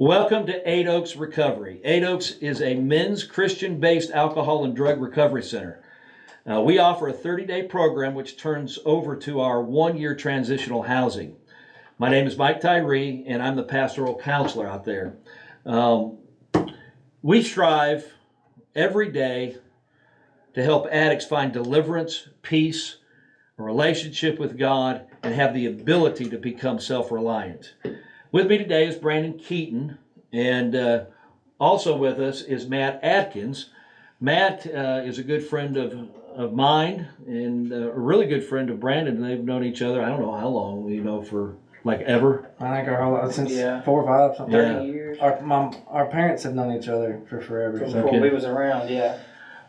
Welcome to Eight Oaks Recovery. Eight Oaks is a men's Christian-based alcohol and drug recovery center. We offer a 30-day program which turns over to our one-year transitional housing. My name is Mike Tyree, and I'm the pastoral counselor out there. We strive every day to help addicts find deliverance, peace, a relationship with God, and have the ability to become self-reliant. With me today is Brandon Keaton, and also with us is Matt Atkins. Matt is a good friend of mine and a really good friend of Brandon. They've known each other, I don't know how long, for like ever. I think our whole life, since 4 or 5, something. 30 years. Our parents have known each other for forever. Before we was around, yeah.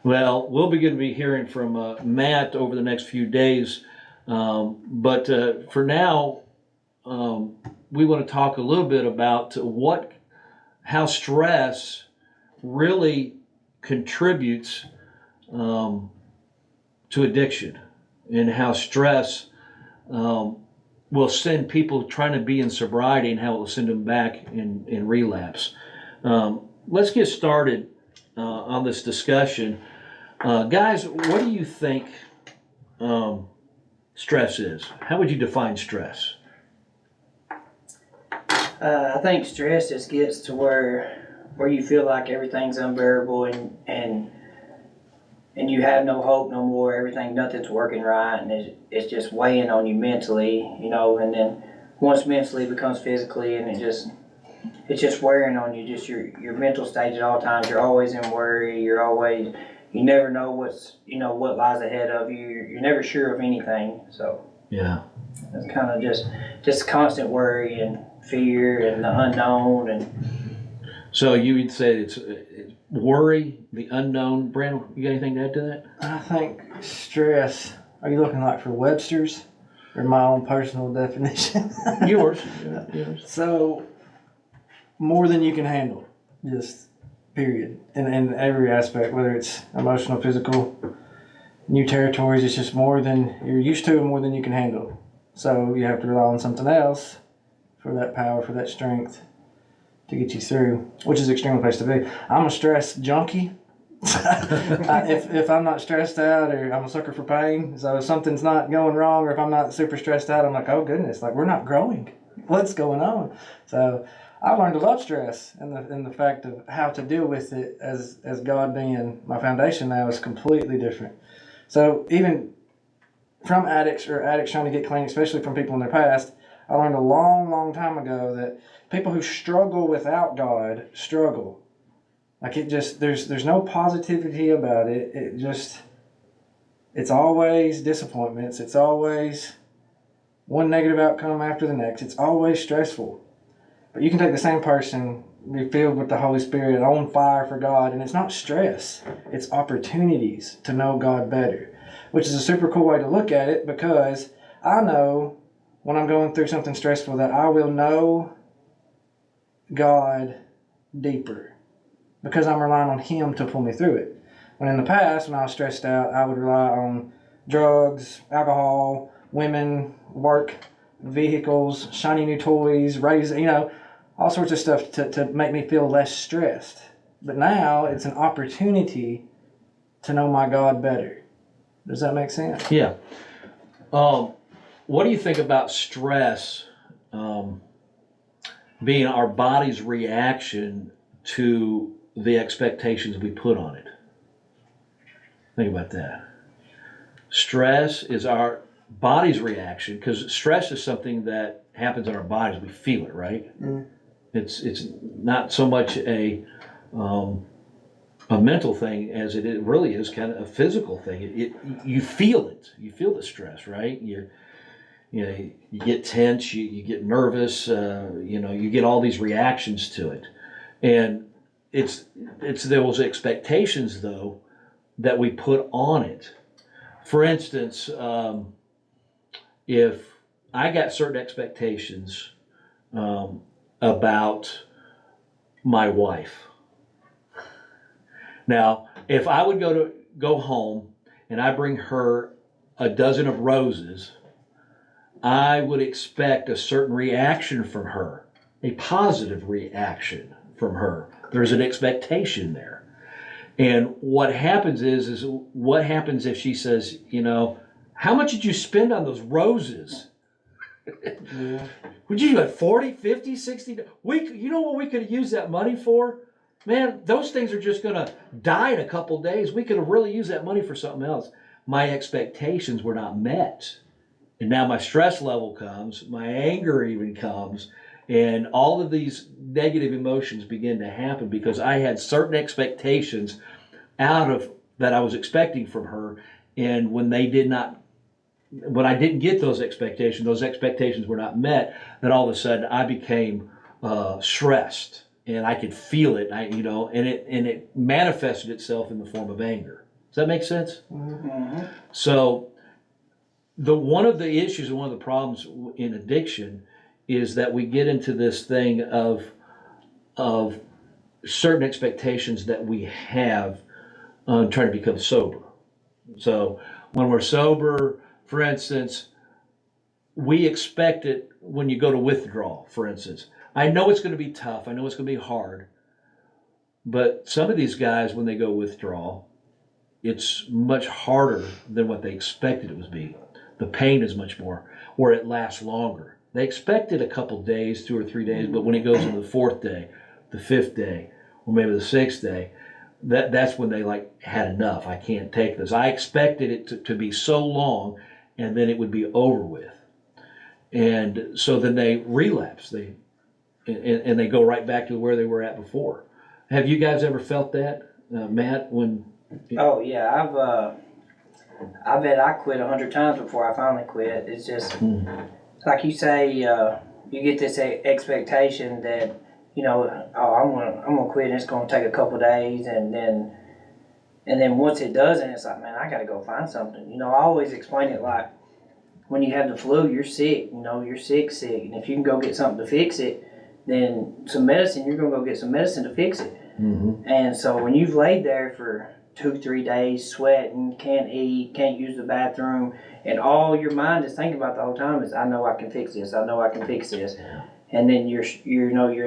Well, we'll begin to be hearing from Matt over the next few days. But for now, we want to talk a little bit about how stress really contributes to addiction, and how stress will send people trying to be in sobriety and how it will send them back in relapse. Let's get started on this discussion. Guys, what do you think stress is? How would you define stress? I think stress just gets to where you feel like everything's unbearable and you have no hope no more. Nothing's working right, and it's just weighing on you mentally, and then once mentally it becomes physically, and it's just wearing on you. Just your mental state at all times. You're always in worry. You never know what lies ahead of you. You're never sure of anything. So Yeah, it's kind of just constant worry and fear and the unknown. And so you would say it's worry, the unknown. Brandon, you got anything to add to that? I think stress. Are you looking like for Webster's or my own personal definition? Yours. So, more than you can handle, just period. In every aspect, whether it's emotional, physical, new territories, it's just more than you're used to and more than you can handle. So you have to rely on something else for that power, for that strength to get you through, which is an extreme place to be. I'm a stress junkie. If I'm not stressed out, or I'm a sucker for pain, so if something's not going wrong, or if I'm not super stressed out, I'm like, oh goodness, like we're not growing. What's going on? So I learned to love stress, and the fact of how to deal with it as God being my foundation now is completely different. So even from addicts or addicts trying to get clean, especially from people in their past, I learned a long, long time ago that people who struggle without God struggle. Like there's no positivity about it. It's always disappointments. It's always one negative outcome after the next. It's always stressful. But you can take the same person, be filled with the Holy Spirit, on fire for God, and it's not stress. It's opportunities to know God better, which is a super cool way to look at it, because I know when I'm going through something stressful that I will know God deeper because I'm relying on Him to pull me through it. When in the past, when I was stressed out, I would rely on drugs, alcohol, women, work, vehicles, shiny new toys, all sorts of stuff to make me feel less stressed. But now it's an opportunity to know my God better. Does that make sense? Yeah. What do you think about stress being our body's reaction to the expectations we put on it? Think about that. Stress is our body's reaction, because stress is something that happens in our bodies. We feel it, right? Mm. It's not so much a mental thing as it really is kind of a physical thing. You feel it. You feel the stress, right? You get tense, you get nervous, you get all these reactions to it. And it's those expectations, though, that we put on it. For instance, if I got certain expectations about my wife. Now, if I would go home and I bring her a dozen of roses, I would expect a certain reaction from her. a positive reaction from her. There's an expectation there. And what happens is what happens if she says, you know, how much did you spend on those roses? Yeah. Would you have 40, 50, 60? You know what we could have used that money for? Man, those things are just going to die in a couple days. We could have really used that money for something else. My expectations were not met. And now my stress level comes, my anger even comes, and all of these negative emotions begin to happen because I had certain expectations out of that I was expecting from her. And when I didn't get those expectations were not met, then all of a sudden I became stressed, and I could feel it. And it manifested itself in the form of anger. Does that make sense? Mm-hmm. So one of the issues and one of the problems in addiction is that we get into this thing of certain expectations that we have trying to become sober. So when we're sober, for instance, we expect it when you go to withdrawal, for instance. I know it's going to be tough. I know it's going to be hard. But some of these guys, when they go withdrawal, it's much harder than what they expected it would be. The pain is much more, or it lasts longer. They expected a couple days, 2 or 3 days, but when it goes into the 4th day, the 5th day, or maybe the 6th day, that's when they had enough. I can't take this. I expected it to be so long, and then it would be over with. And so then they relapse. And they go right back to where they were at before. Have you guys ever felt that, Matt? Oh yeah, I bet I quit 100 times before I finally quit. It's just like you say, you get this expectation that, you know, oh, I'm gonna quit and it's gonna take a couple days, and then once it doesn't, it's like, man, I gotta go find something. You know, I always explain it like when you have the flu, you're sick. You know, you're sick, and if you can go get something to fix it, then some medicine, you're gonna go get some medicine to fix it. Mm-hmm. And so when you've laid there for 2-3 days sweating, can't eat, can't use the bathroom, and all your mind is thinking about the whole time is, I know I can fix this, I know I can fix this. And then your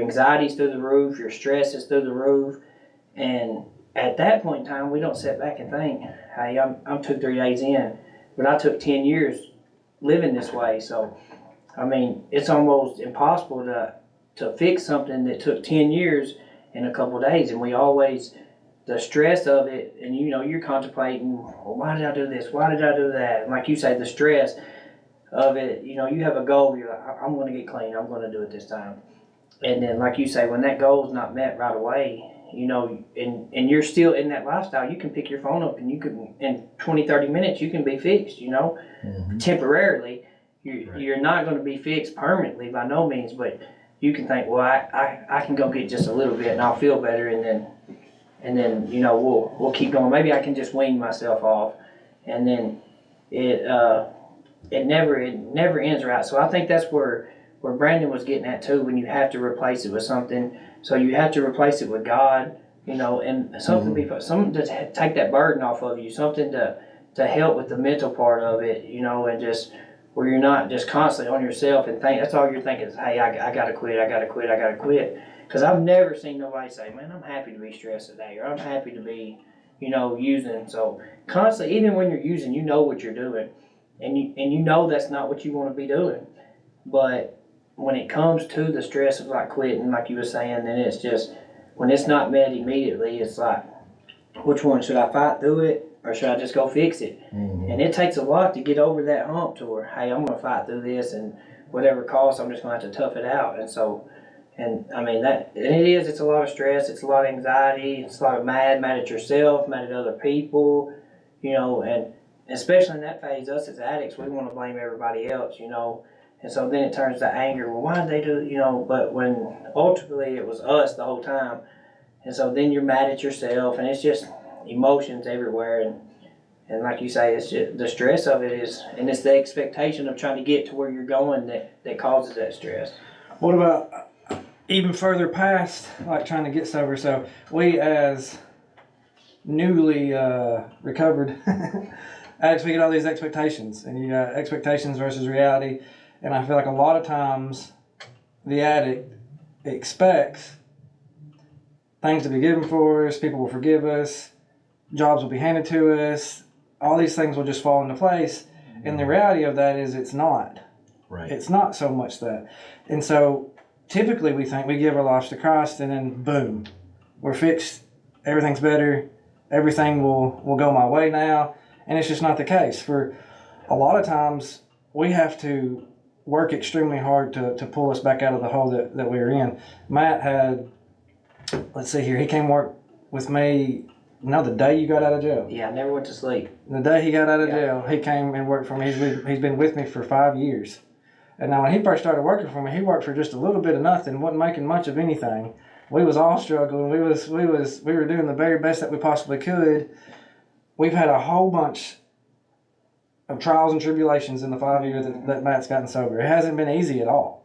anxiety's through the roof, your stress is through the roof, and at that point in time, we don't sit back and think, hey, I'm 2-3 days in, but I took 10 years living this way. So I mean, it's almost impossible to fix something that took 10 years in a couple of days. And we always, the stress of it, and you know, you're contemplating, well, why did I do this? Why did I do that? And like you say, the stress of it, you know, you have a goal, you're like, I'm going to get clean, I'm going to do it this time. And then, like you say, when that goal is not met right away, you know, and you're still in that lifestyle, you can pick your phone up and you can, in 20-30 minutes, you can be fixed, you know, temporarily. You're not going to be fixed permanently by no means, but you can think, well, I can go get just a little bit and I'll feel better, and then you know, we'll keep going. Maybe I can just wean myself off, and then it never ends right. So I think that's where Brandon was getting at too. When you have to replace it with something, so you have to replace it with God, you know, and something to take that burden off of you, something to help with the mental part of it, you know, and just where you're not just constantly on yourself and think that's all you're thinking is, hey, I gotta quit, I gotta quit, I gotta quit. Because I've never seen nobody say, man, I'm happy to be stressed today, or I'm happy to be, you know, using. So constantly, even when you're using, you know what you're doing, and you know that's not what you want to be doing. But when it comes to the stress of like quitting, like you were saying, then it's just, when it's not met immediately, it's like, which one, should I fight through it, or should I just go fix it? And it takes a lot to get over that hump to where, hey, I'm going to fight through this, and whatever costs, I'm just going to have to tough it out. And so, and I mean, it's a lot of stress, it's a lot of anxiety, it's a lot of mad at yourself, mad at other people, you know, and especially in that phase, us as addicts, we want to blame everybody else, you know. And so then it turns to anger, well, why did they do, you know, but when ultimately it was us the whole time. And so then you're mad at yourself, and it's just emotions everywhere. And like you say, it's just the stress of it is, and it's the expectation of trying to get to where you're going that causes that stress. What about even further past, like trying to get sober? So we, as newly recovered addicts, we get all these expectations, and you got expectations versus reality. And I feel like a lot of times the addict expects things to be given for us, people will forgive us, jobs will be handed to us, all these things will just fall into place. And the reality of that is it's not. Right. It's not so much that. And so typically we think we give our lives to Christ and then boom, we're fixed, everything's better, everything will go my way now. And it's just not the case. For a lot of times we have to work extremely hard to pull us back out of the hole that we were in. Matt had, let's see here, he came work with me, the day you got out of jail. Yeah, I never went to sleep. The day he got out of jail, he came and worked for me. He's been with me for 5 years. And now when he first started working for me, he worked for just a little bit of nothing, wasn't making much of anything. We was all struggling. We were doing the very best that we possibly could. We've had a whole bunch of trials and tribulations in the 5 years that Matt's gotten sober. It hasn't been easy at all.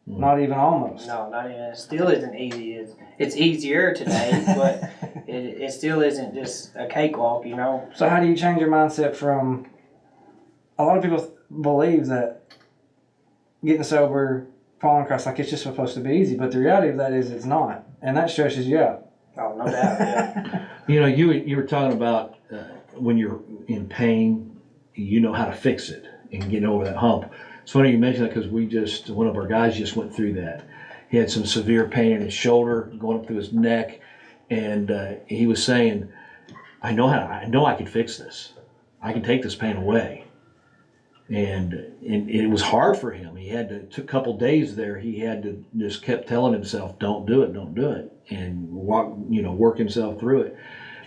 Not even almost. No, not even. It still isn't easy. It's easier today, but it still isn't just a cakewalk, you know. So how do you change your mindset from, a lot of people believe that getting sober, following Christ, like it's just supposed to be easy, but the reality of that is it's not, and that stresses you out. Oh, no doubt. Yeah. You were talking about when you're in pain, you know how to fix it and get over that hump. It's funny you mention that because one of our guys just went through that. He had some severe pain in his shoulder, going up through his neck, and he was saying, I know I can fix this. I can take this pain away. And it was hard for him. He took a couple days there. He had to just kept telling himself, don't do it, and work himself through it.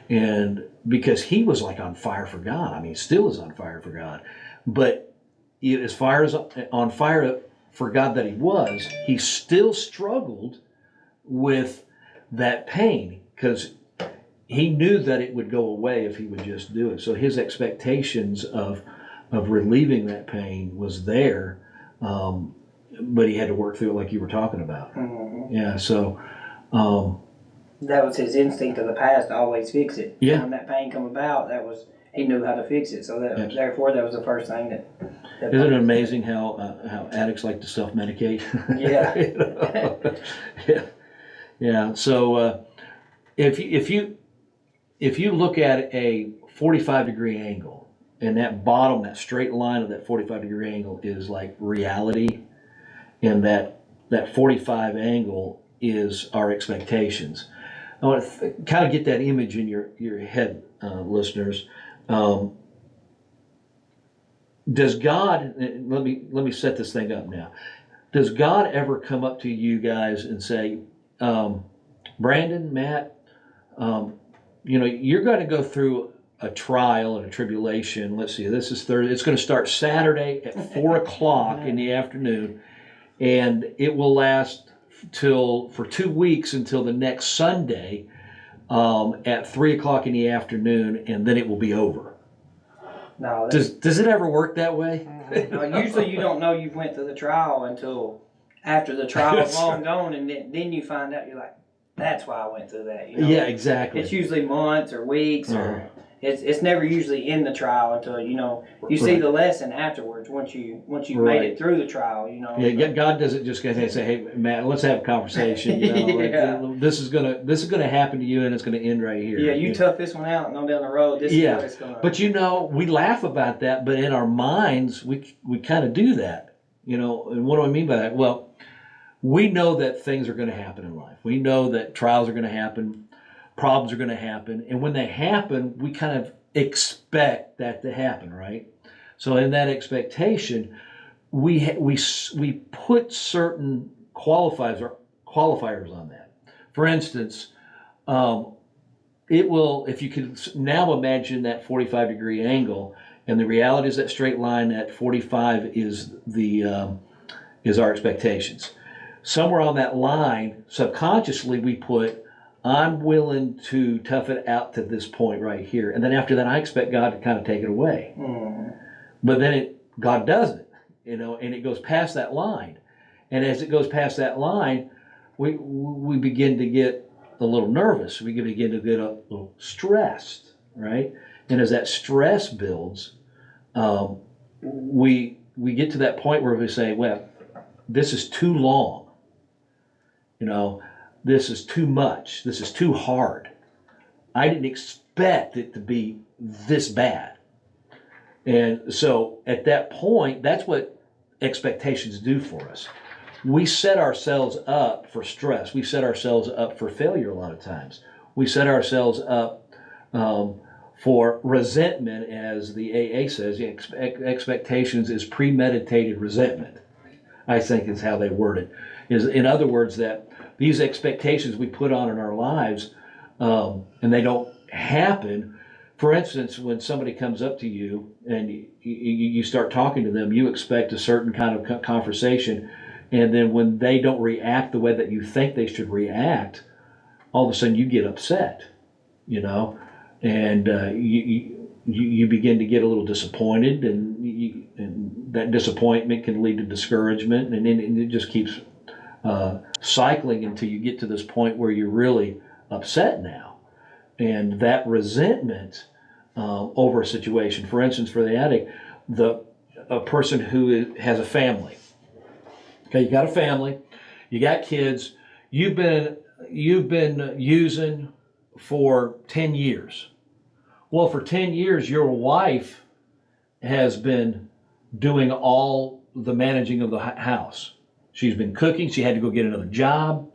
And because he was like on fire for God. I mean, he still is on fire for God. But as far as on fire for God that he still struggled with that pain because he knew that it would go away if he would just do it. So his expectations of relieving that pain was there, but he had to work through it like you were talking about. Mm-hmm. Yeah, so... that was his instinct of the past to always fix it. Yeah. When that pain come about, he knew how to fix it. So therefore, that was the first thing that isn't it amazing how addicts like to self-medicate? Yeah. Yeah. So if you look at a 45-degree angle, and that straight line of that 45-degree angle is like reality, and that 45 angle is our expectations. I want to kind of get that image in your head, listeners. Does God, let me set this thing up now. Does God ever come up to you guys and say, Brandon, Matt, you're going to go through a trial and a tribulation. Let's see, this is Thursday. It's going to start Saturday at 4 o'clock in the afternoon, and it will last for 2 weeks until the next Sunday at 3 o'clock in the afternoon, and then it will be over. No. Does it ever work that way? No, usually you don't know you've went through the trial until after the trial is long gone, and then you find out. You're like, that's why I went through that. Yeah, exactly. It's usually months or weeks, or it's never usually in the trial until you see the lesson afterwards. Once you made it through the trial, Yeah, God doesn't just go and say, "Hey, Matt, let's have a conversation." This is gonna happen to you, and it's gonna end right here. Yeah, you tough this one out and on down the road. This is what it's gonna. But we laugh about that, but in our minds, we kind of do that. And what do I mean by that? Well, we know that things are going to happen in life. We know that trials are going to happen, problems are going to happen, and when they happen, we kind of expect that to happen, right? So in that expectation, we put certain qualifiers on that. For instance, if you could now imagine that 45-degree angle, and the reality is that straight line at 45 is our expectations. Somewhere on that line, subconsciously, we put, I'm willing to tough it out to this point right here. And then after that, I expect God to kind of take it away. Mm. But then God doesn't, and it goes past that line. And as it goes past that line, we begin to get a little nervous. We begin to get a little stressed, right? And as that stress builds, we get to that point where we say, well, this is too long. You know, this is too much. This is too hard. I didn't expect it to be this bad. And so at that point, that's what expectations do for us. We set ourselves up for stress. We set ourselves up for failure a lot of times. We set ourselves up for resentment, as the AA says. Expectations is premeditated resentment, I think is how they word it. Is, in other words, that these expectations we put on in our lives, and they don't happen. For instance, when somebody comes up to you and you start talking to them, you expect a certain kind of conversation, and then when they don't react the way that you think they should react, all of a sudden you get upset, you know, and you begin to get a little disappointed, and that disappointment can lead to discouragement, and then it just keeps cycling until you get to this point where you're really upset now. And that resentment over a situation, for instance, for the addict, a person who has a family. Okay, you got a family, you got kids, you've been using for 10 years. Well, for 10 years, your wife has been doing all the managing of the house. She's been cooking. She had to go get another job.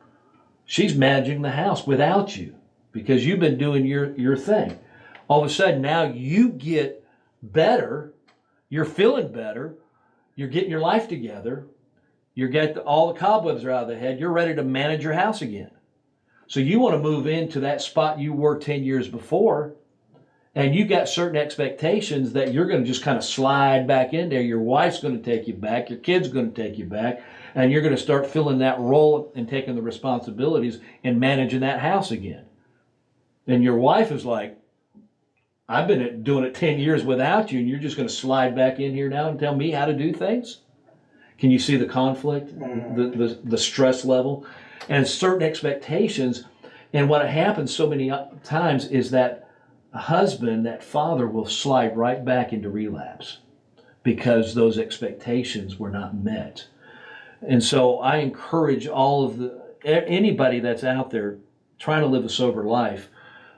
She's managing the house without you because you've been doing your thing. All of a sudden, now you get better. You're feeling better. You're getting your life together. You get all the cobwebs are out of the head. You're ready to manage your house again. So you want to move into that spot you were 10 years before, and you got certain expectations that you're going to just kind of slide back in there. Your wife's going to take you back. Your kid's going to take you back. And you're going to start filling that role and taking the responsibilities and managing that house again. And your wife is like, I've been doing it 10 years without you, and you're just going to slide back in here now and tell me how to do things? Can you see the conflict, the stress level, and certain expectations? And what happens so many times is that a husband, that father, will slide right back into relapse because those expectations were not met. And so I encourage anybody that's out there trying to live a sober life,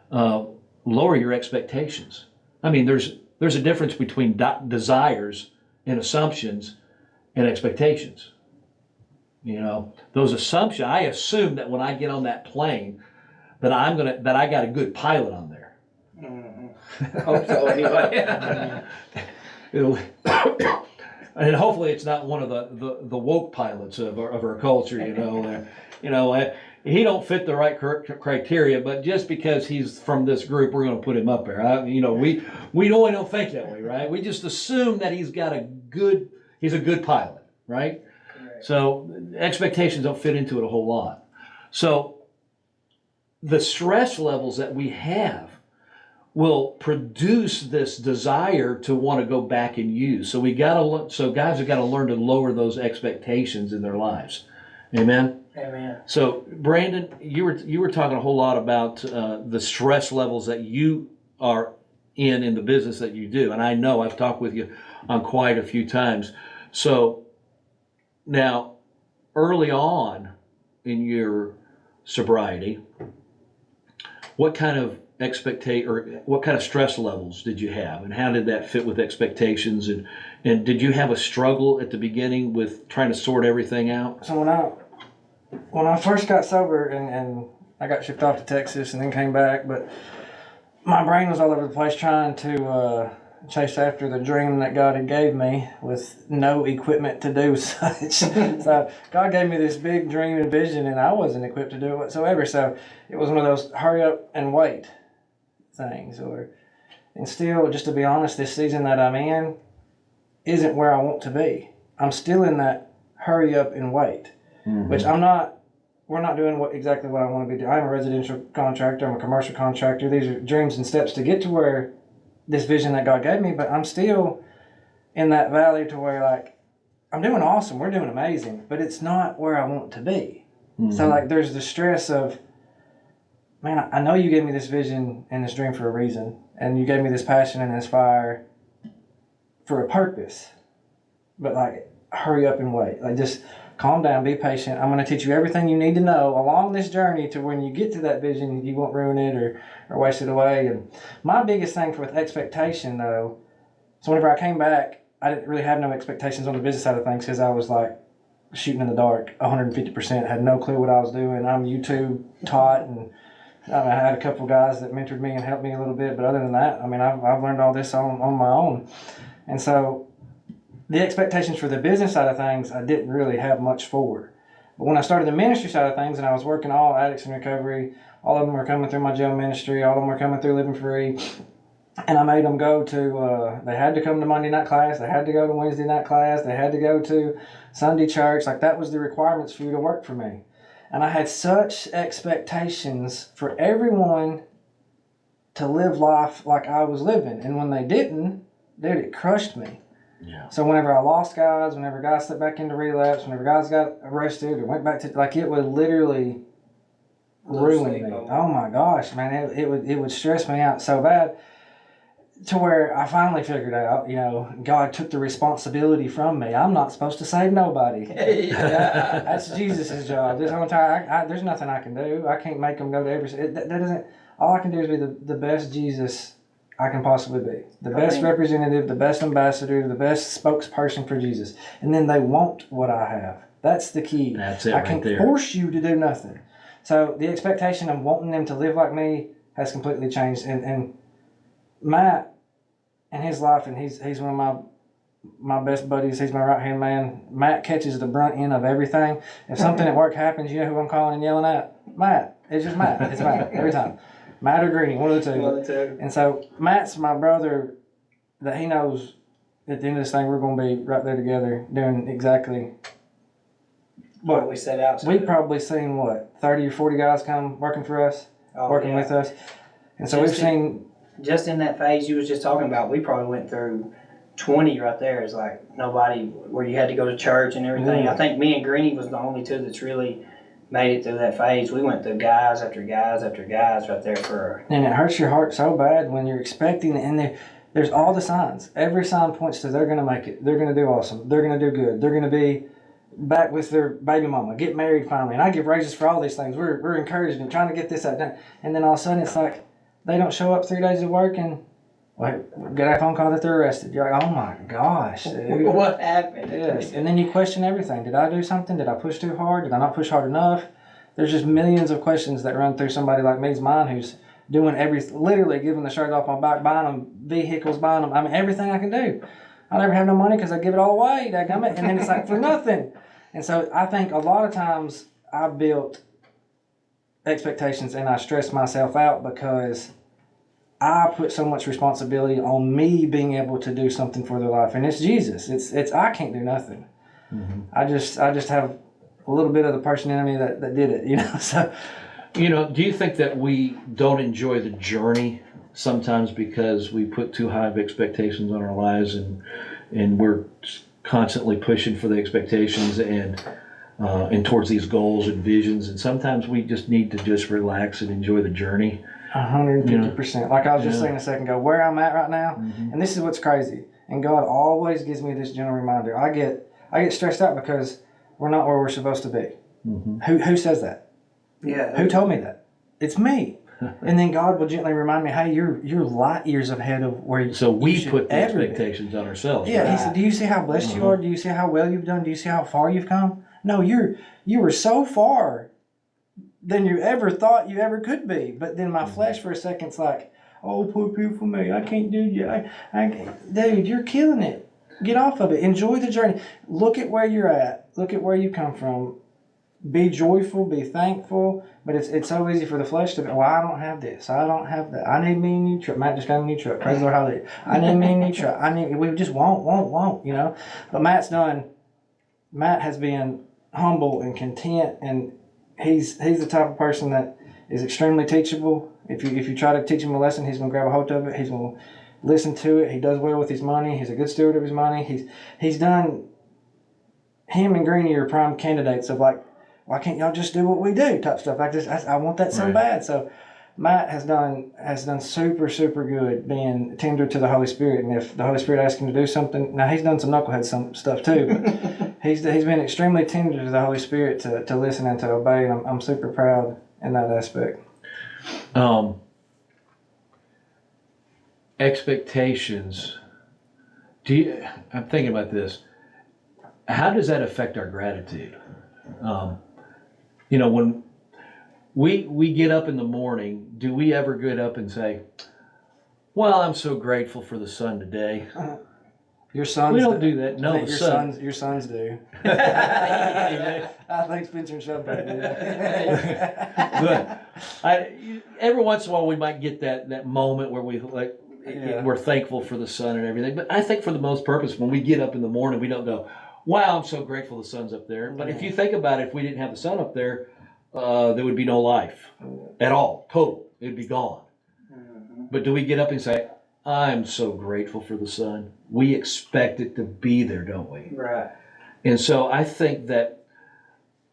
lower your expectations. I mean, there's a difference between desires and assumptions and expectations. You know, those assumptions, I assume that when I get on that plane that I got a good pilot on there. Hope so anyway. And hopefully it's not one of the woke pilots of our culture, you know. He don't fit the right criteria, but just because he's from this group, we're going to put him up there. We don't think that way, right? We just assume that he's a good pilot, right? Correct. So expectations don't fit into it a whole lot. So the stress levels that we have will produce this desire to want to go back and use. So guys have got to learn to lower those expectations in their lives. Amen. Amen. So Brandon, you were talking a whole lot about the stress levels that you are in the business that you do, and I know I've talked with you on quite a few times. So now, early on in your sobriety, what kind of what kind of stress levels did you have, and how did that fit with expectations, and did you have a struggle at the beginning with trying to sort everything out? So when I first got sober and I got shipped off to Texas and then came back, but my brain was all over the place trying to chase after the dream that God had gave me with no equipment to do such. So God gave me this big dream and vision, and I wasn't equipped to do it whatsoever. So it was one of those hurry up and wait things. And still, just to be honest, this season that I'm in isn't where I want to be. I'm still in that hurry up and wait, which we're not doing exactly what I want to be doing. I'm a residential contractor, I'm a commercial contractor. These are dreams and steps to get to where this vision that God gave me, but I'm still in that valley to where, like, I'm doing awesome, we're doing amazing, but it's not where I want to be. So, like, there's the stress of, man, I know you gave me this vision and this dream for a reason, and you gave me this passion and this fire for a purpose, but, like, hurry up and wait. Like, just calm down, be patient. I'm going to teach you everything you need to know along this journey to when you get to that vision, you won't ruin it or waste it away. And my biggest thing with expectation, though, so whenever I came back, I didn't really have no expectations on the business side of things because I was like shooting in the dark 150%, had no clue what I was doing. I'm YouTube taught, and I had a couple of guys that mentored me and helped me a little bit, but other than that, I mean, I've learned all this on my own. And so the expectations for the business side of things, I didn't really have much for. But when I started the ministry side of things, and I was working all addicts in recovery, all of them were coming through my jail ministry, all of them were coming through Living Free, and I made them go to, they had to come to Monday night class, they had to go to Wednesday night class, they had to go to Sunday church. Like, that was the requirements for you to work for me. And I had such expectations for everyone to live life like I was living. And when they didn't, dude, it crushed me. Yeah. So whenever I lost guys, whenever guys slipped back into relapse, whenever guys got arrested or went back to, like, it would literally ruin me. Oh my gosh, man, it would stress me out so bad. To where I finally figured out, God took the responsibility from me. I'm not supposed to save nobody. That's Jesus' job. This whole entire, there's nothing I can do. I can't make them go to every. That doesn't. All I can do is be the best Jesus I can possibly be, the best representative, the best ambassador, the best spokesperson for Jesus. And then they want what I have. That's the key. That's it. I can't force you to do nothing. So the expectation of wanting them to live like me has completely changed. And Matt, in his life, and he's one of my best buddies. He's my right-hand man. Matt catches the brunt end of everything. If something at work happens, you know who I'm calling and yelling at? Matt. It's just Matt. It's Matt every time. Matt or Greeny, one of the two. And so Matt's my brother that he knows at the end of this thing we're going to be right there together doing exactly what we set out to. We've probably seen, 30 or 40 guys come working for us, working with us. And so we've seen... Just in that phase you was just talking about, we probably went through 20 right there. It's like nobody, where you had to go to church and everything. I think me and Greeny was the only two that's really made it through that phase. We went through guys after guys after guys right there for... And it hurts your heart so bad when you're expecting it, and there's all the signs. Every sign points to they're going to make it. They're going to do awesome. They're going to do good. They're going to be back with their baby mama, get married finally. And I give raises for all these things. We're encouraging them, trying to get this out done. And then all of a sudden it's like, they don't show up 3 days of work and get a phone call that they're arrested. You're like, oh my gosh, dude. What happened? Yes. And then you question everything. Did I do something? Did I push too hard? Did I not push hard enough? There's just millions of questions that run through somebody like me's mind who's doing literally giving the shirt off my back, buying them vehicles, buying them. I mean, everything I can do. I never have no money because I give it all away. Dadgummit. And then it's like for nothing. And so I think a lot of times I built expectations and I stress myself out because I put so much responsibility on me being able to do something for their life, and it's Jesus. It's I can't do nothing. Mm-hmm. I just have a little bit of the person in me that did it, So, do you think that we don't enjoy the journey sometimes because we put too high of expectations on our lives, and we're constantly pushing for the expectations and towards these goals and visions, and sometimes we just need to just relax and enjoy the journey. 150%. Like I was just saying a second ago, where I'm at right now, and this is what's crazy. And God always gives me this gentle reminder. I get stressed out because we're not where we're supposed to be. Mm-hmm. Who says that? Yeah. Who told me that? It's me. And then God will gently remind me, hey, you're light years ahead of where you. So we put the expectations on ourselves. Yeah. Right? He said, do you see how blessed you are? Do you see how well you've done? Do you see how far you've come? No, you were so far than you ever thought you ever could be. But then my flesh for a second's like, oh, poor people me. I can't do you. Dude, you're killing it. Get off of it. Enjoy the journey. Look at where you're at. Look at where you come from. Be joyful. Be thankful. But it's so easy for the flesh to go, well, I don't have this. I don't have that. I need me a new truck. Matt just got a new truck. Praise the Lord, hallelujah. I need me a new truck. We just won't, But Matt has been humble and content, and he's the type of person that is extremely teachable. If you try to teach him a lesson, he's going to grab a hold of it. He's going to listen to it. He does well with his money. He's a good steward of his money. He's done. Him and Greeny are prime candidates of like, why can't y'all just do what we do type stuff. I want that so bad. So Matt has done super, super good being tender to the Holy Spirit. And if the Holy Spirit asks him to do something, now he's done some knucklehead stuff too, but he's been extremely tender to the Holy Spirit to listen and to obey, and I'm super proud in that aspect. Expectations. I'm thinking about this. How does that affect our gratitude? When we get up in the morning, do we ever get up and say, well, I'm so grateful for the sun today? Your sons. We don't do that. No, your sons do. I think Spencer and Shubback do. But every once in a while we might get that moment where we're thankful for the sun and everything. But I think for the most purpose, when we get up in the morning, we don't go, wow, I'm so grateful the sun's up there. But if you think about it, if we didn't have the sun up there, there would be no life at all. Total. It would be gone. But do we get up and say, I'm so grateful for the sun? We expect it to be there, don't we? Right. And so I think that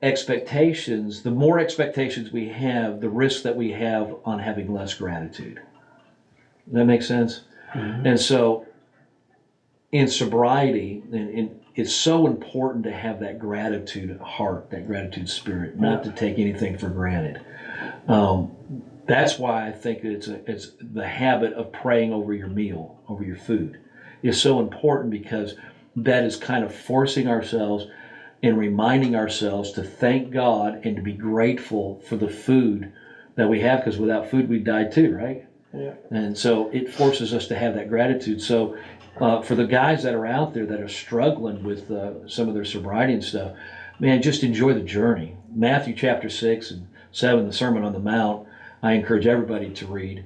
expectations, the more expectations we have, the risk that we have on having less gratitude. Does that make sense? Mm-hmm. And so in sobriety, it's so important to have that gratitude heart, that gratitude spirit, not to take anything for granted. That's why I think it's the habit of praying over your meal, over your food, is so important, because that is kind of forcing ourselves and reminding ourselves to thank God and to be grateful for the food that we have, because without food we'd die too, right? Yeah. And so it forces us to have that gratitude. So for the guys that are out there that are struggling with some of their sobriety and stuff, man, just enjoy the journey. Matthew chapter 6 and 7, the Sermon on the Mount, I encourage everybody to read.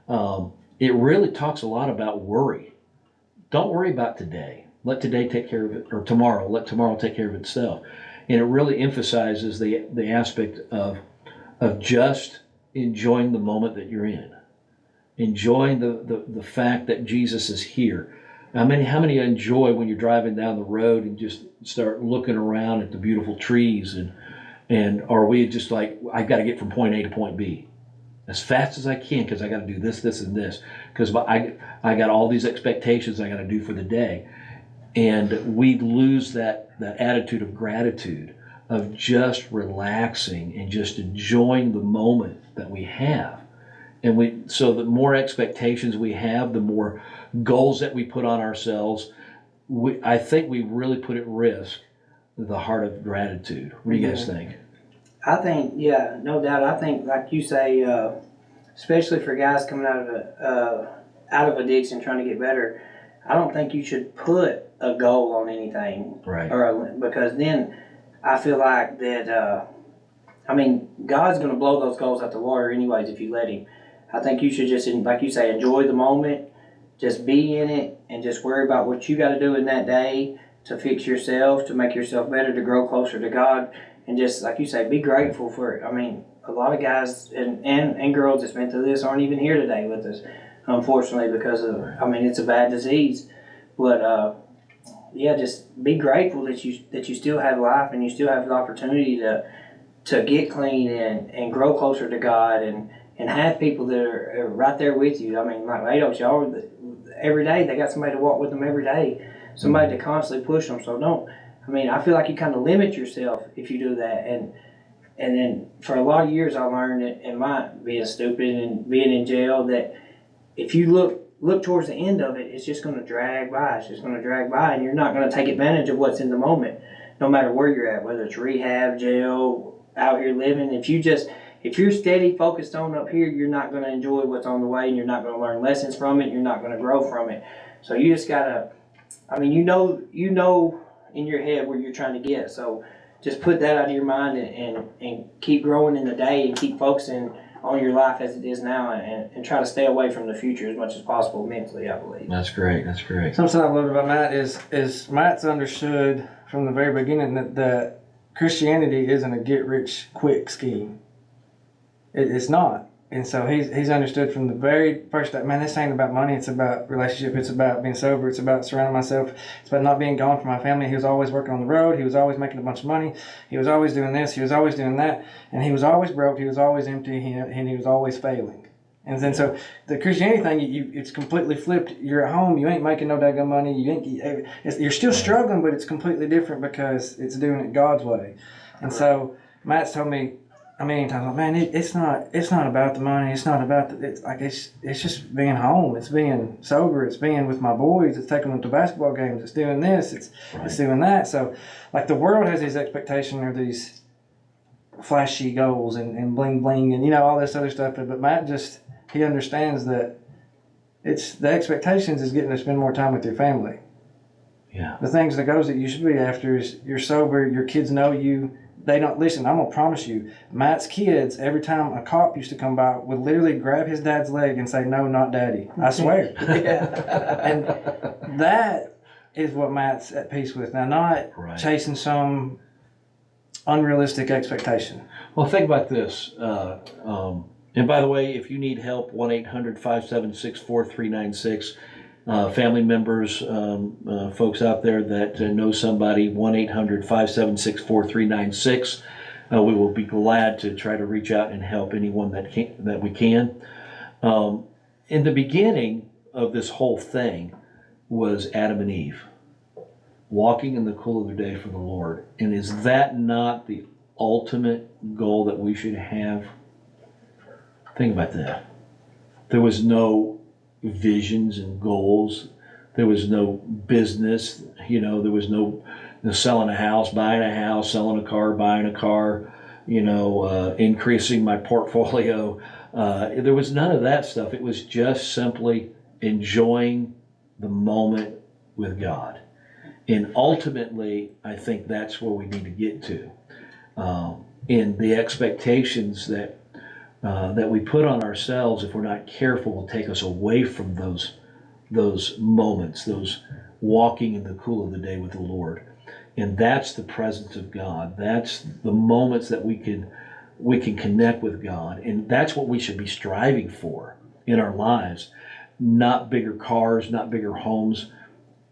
It really talks a lot about worry. Don't worry about today. Let today take care of it, or tomorrow. Let tomorrow take care of itself. And it really emphasizes the aspect of just enjoying the moment that you're in. Enjoying the fact that Jesus is here. How many enjoy when you're driving down the road and just start looking around at the beautiful trees, and are we just like, I've got to get from point A to point B as fast as I can, because I got to do this, and this, because I got all these expectations I got to do for the day. And we lose that attitude of gratitude, of just relaxing and just enjoying the moment that we have. And so the more expectations we have, the more goals that we put on ourselves, I think we really put at risk the heart of gratitude. What do you guys think? I think, yeah, no doubt. I think, like you say, especially for guys coming out of addiction, trying to get better, I don't think you should put a goal on anything, right? Because then I feel like that. God's going to blow those goals out the water anyways if you let Him. I think you should just, like you say, enjoy the moment, just be in it, and just worry about what you got to do in that day to fix yourself, to make yourself better, to grow closer to God. And just, like you say, be grateful for it. A lot of guys and girls that's been through this aren't even here today with us, unfortunately, because of, it's a bad disease. But, just be grateful that you still have life and you still have the opportunity to get clean and grow closer to God and have people that are right there with you. Like Ados, y'all, every day, they got somebody to walk with them every day, somebody to constantly push them. So I feel like you kind of limit yourself if you do that. And then for a lot of years I learned that, in my being stupid and being in jail, that if you look towards the end of it, it's just going to drag by. It's just going to drag by, and you're not going to take advantage of what's in the moment, no matter where you're at, whether it's rehab, jail, out here living. If you're steady focused on up here, you're not going to enjoy what's on the way, and you're not going to learn lessons from it. You're not going to grow from it. So you just got to, you know in your head where you're trying to get. So just put that out of your mind and keep growing in the day and keep focusing on your life as it is now, and try to stay away from the future as much as possible mentally, I believe. That's great. Something I've loved about Matt is Matt's understood from the very beginning that Christianity isn't a get-rich-quick scheme. It's not. And so he's understood from the very first that, man, this ain't about money. It's about relationship. It's about being sober. It's about surrounding myself. It's about not being gone from my family. He was always working on the road. He was always making a bunch of money. He was always doing this. He was always doing that. And he was always broke. He was always empty. And he was always failing. And then so the Christianity thing, it's completely flipped. You're at home, you ain't making no daggone money. You're still struggling, but it's completely different because it's doing it God's way. And so Matt's told me a million times, like, man, it's not about the money. It's not about it's just being home. It's being sober. It's being with my boys. It's taking them to basketball games. It's doing this. It's doing that. So like the world has these expectations or these flashy goals and bling bling and all this other stuff. But Matt he understands that it's the expectations is getting to spend more time with your family. Yeah. The things, the goals that you should be after is you're sober, your kids know you. They don't listen. I'm gonna promise you, Matt's kids, every time a cop used to come by, would literally grab his dad's leg and say, "No, not daddy." I swear. And that is what Matt's at peace with now, not chasing some unrealistic expectation. Well, think about this. And by the way, if you need help, 1-800-576-4396. Family members, folks out there that know somebody, 1-800-576-4396. We will be glad to try to reach out and help anyone that we can. In the beginning of this whole thing was Adam and Eve walking in the cool of the day for the Lord. And is that not the ultimate goal that we should have? Think about that. There was no visions and goals. There was no business. There was no selling a house, buying a house, selling a car, buying a car, increasing my portfolio. There was none of that stuff. It was just simply enjoying the moment with God. And ultimately, I think that's where we need to get to. And the expectations that we put on ourselves, if we're not careful, will take us away from those moments, those walking in the cool of the day with the Lord. And that's the presence of God. That's the moments that we can connect with God. And that's what we should be striving for in our lives. Not bigger cars, not bigger homes.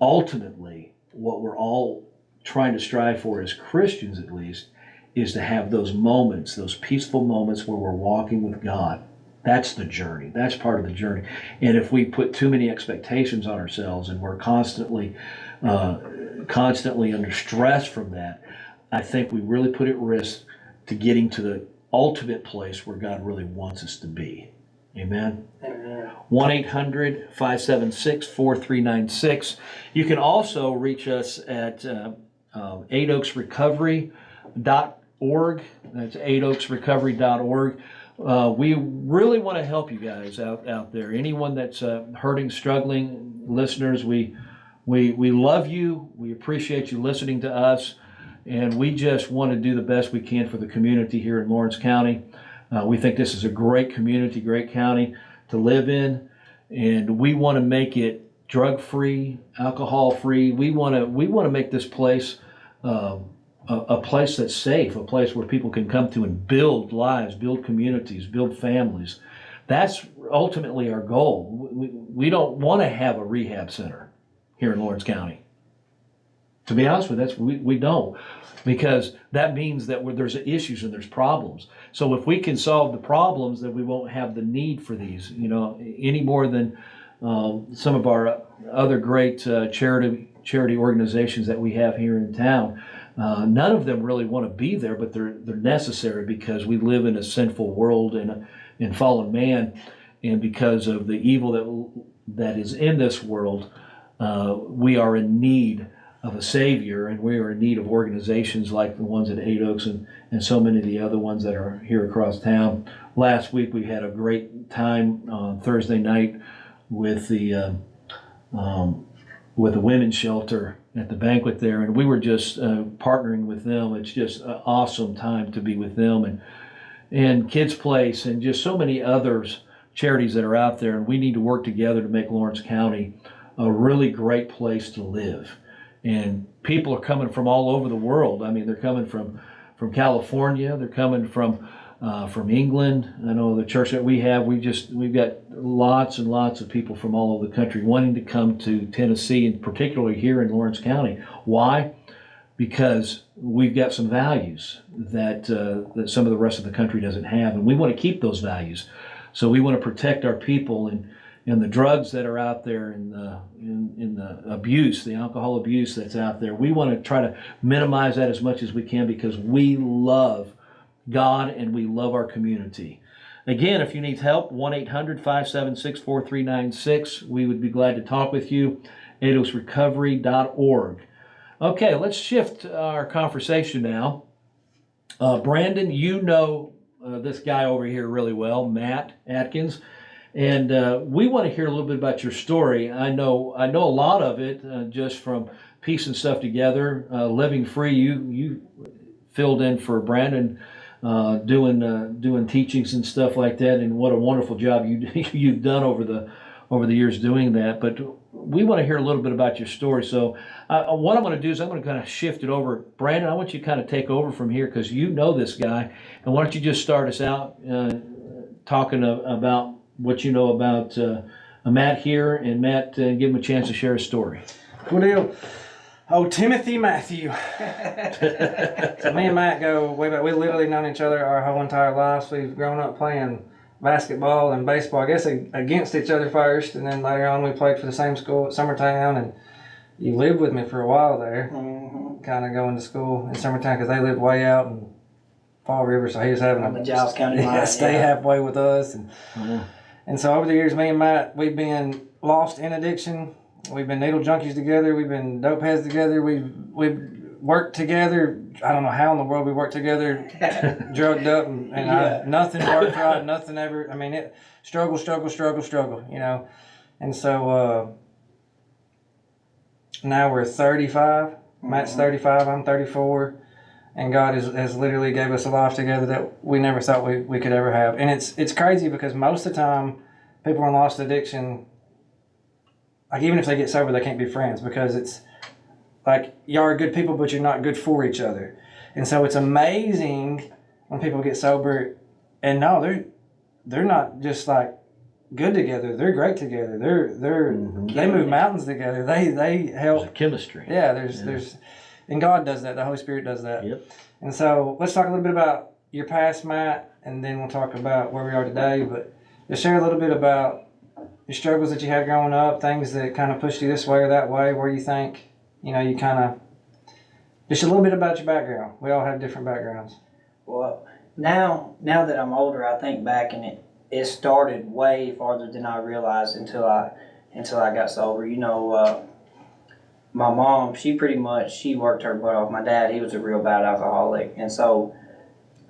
Ultimately, what we're all trying to strive for as Christians, at least, is to have those moments, those peaceful moments where we're walking with God. That's the journey. That's part of the journey. And if we put too many expectations on ourselves and we're constantly under stress from that, I think we really put at risk to getting to the ultimate place where God really wants us to be. Amen? Amen. 1-800-576-4396. You can also reach us at 8oaksrecovery.org. That's 8oaksrecovery.org. We really want to help you guys out there. Anyone that's hurting, struggling, listeners, we love you. We appreciate you listening to us. And we just want to do the best we can for the community here in Lawrence County. We think this is a great community, great county to live in. And we want to make it drug-free, alcohol-free. We want to make this place a place that's safe, a place where people can come to and build lives, build communities, build families. That's ultimately our goal. We don't want to have a rehab center here in Lawrence County. To be honest with you, we don't, because that means that there's issues and there's problems. So if we can solve the problems, then we won't have the need for these, any more than some of our other great charity organizations that we have here in town. None of them really want to be there, but they're necessary because we live in a sinful world and in fallen man, and because of the evil that is in this world, we are in need of a Savior, and we are in need of organizations like the ones at 8 Oaks and so many of the other ones that are here across town. Last week we had a great time on Thursday night with the women's shelter at the banquet there, and we were just partnering with them. It's just an awesome time to be with them, and Kids Place, and just so many others charities that are out there, and we need to work together to make Lawrence County a really great place to live. And people are coming from all over the world. I mean, they're coming from California. They're coming from England. I know the church that we have, we've got lots and lots of people from all over the country wanting to come to Tennessee, and particularly here in Lawrence County. Why? Because we've got some values that some of the rest of the country doesn't have, and we want to keep those values. So we want to protect our people and the drugs that are out there and the abuse, the alcohol abuse that's out there. We want to try to minimize that as much as we can because we love God and we love our community. Again, if you need help, 1-800-576-4396. We would be glad to talk with you. ADOSrecovery.org. Okay, let's shift our conversation now. Brandon, you know this guy over here really well, Matt Atkins, and we want to hear a little bit about your story. I know a lot of it just from piecing stuff together. Living Free, you filled in for Brandon, doing teachings and stuff like that, and what a wonderful job you've done over the years doing that. But we want to hear a little bit about your story. So what I'm going to do is I'm going to kind of shift it over. Brandon, I want you to kind of take over from here because you know this guy. And why don't you just start us out talking about what you know about Matt here, and Matt, give him a chance to share his story. Cool deal. Oh, Timothy Matthew. So me and Matt go way back. We've literally known each other our whole entire lives. We've grown up playing basketball and baseball, I guess against each other first, and then later on we played for the same school at Summertown, and you lived with me for a while there, kind of going to school in Summertown because they lived way out in Fall River, so he was having On the Giles County line, stay halfway with us. And so over the years, me and Matt, we've been lost in addiction. We've been needle junkies together. We've been dope heads together. We've worked together. I don't know how in the world we worked together, drugged up, and nothing worked right. Nothing ever. I mean, it struggle. You know, and so now we're 35. Matt's 35. I'm 34, and God has literally gave us a life together that we never thought we could ever have. And it's crazy because most of the time, people in lost addiction, like even if they get sober, they can't be friends because it's like y'all are good people, but you're not good for each other. And so it's amazing when people get sober, and no, they're not just like good together. They're great together. They move mountains together. They help. There's chemistry. Yeah, there's, and God does that. The Holy Spirit does that. Yep. And so let's talk a little bit about your past, Matt, and then we'll talk about where we are today. But just share a little bit about your struggles that you had growing up, things that kind of pushed you this way or that way, where you think, you kind of, just a little bit about your background. We all have different backgrounds. Well, now that I'm older, I think back and it started way farther than I realized until I got sober. My mom, she worked her butt off. My dad, he was a real bad alcoholic, and so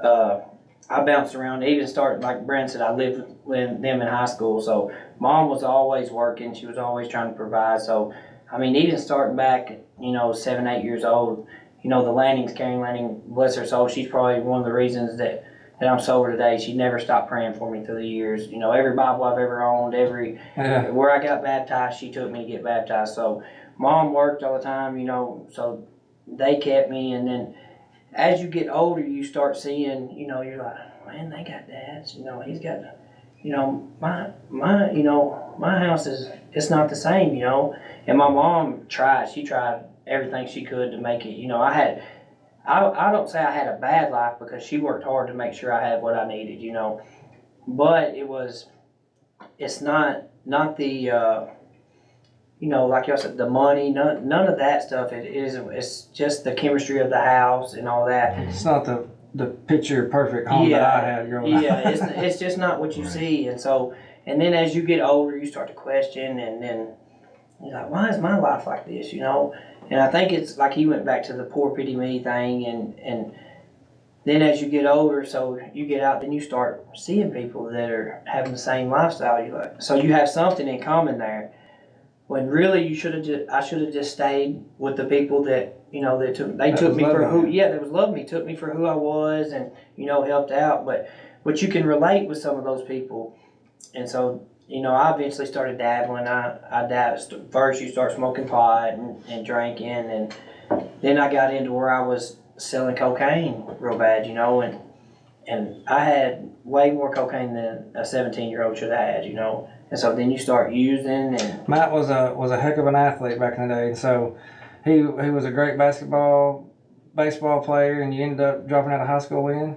I bounced around. It even started, like Brent said, I lived with them in high school. So mom was always working. She was always trying to provide. So, I mean, even starting back, 7, 8 years old, Karen Lanning, bless her soul, she's probably one of the reasons that I'm sober today. She never stopped praying for me through the years. Every Bible I've ever owned, where I got baptized, she took me to get baptized. So mom worked all the time, so they kept me. And then as you get older, you start seeing, you're like, man, they got dads. He's got, my house it's not the same, And my mom she tried everything she could to make it, I don't say I had a bad life because she worked hard to make sure I had what I needed, But it's not the, like y'all said, the money, none of that stuff. It's just the chemistry of the house and all that. It's not the picture perfect home that I had growing up. Yeah, it's just not what you see. And so, and then as you get older, you start to question, and then you're like, why is my life like this, And I think it's like he went back to the poor pity me thing, and then as you get older, so you get out, then you start seeing people that are having the same lifestyle you like. So you have something in common there. When really I should have just stayed with the people that they took me for who that was loving me, took me for who I was, and helped out. But you can relate with some of those people, and so I eventually started dabbling. I dabbed first. You start smoking pot and drinking, and then I got into where I was selling cocaine real bad, and I had way more cocaine than a 17-year-old should have had, And so then you start using. And Matt was a heck of an athlete back in the day, and so he was a great baseball player, and you ended up dropping out of high school when?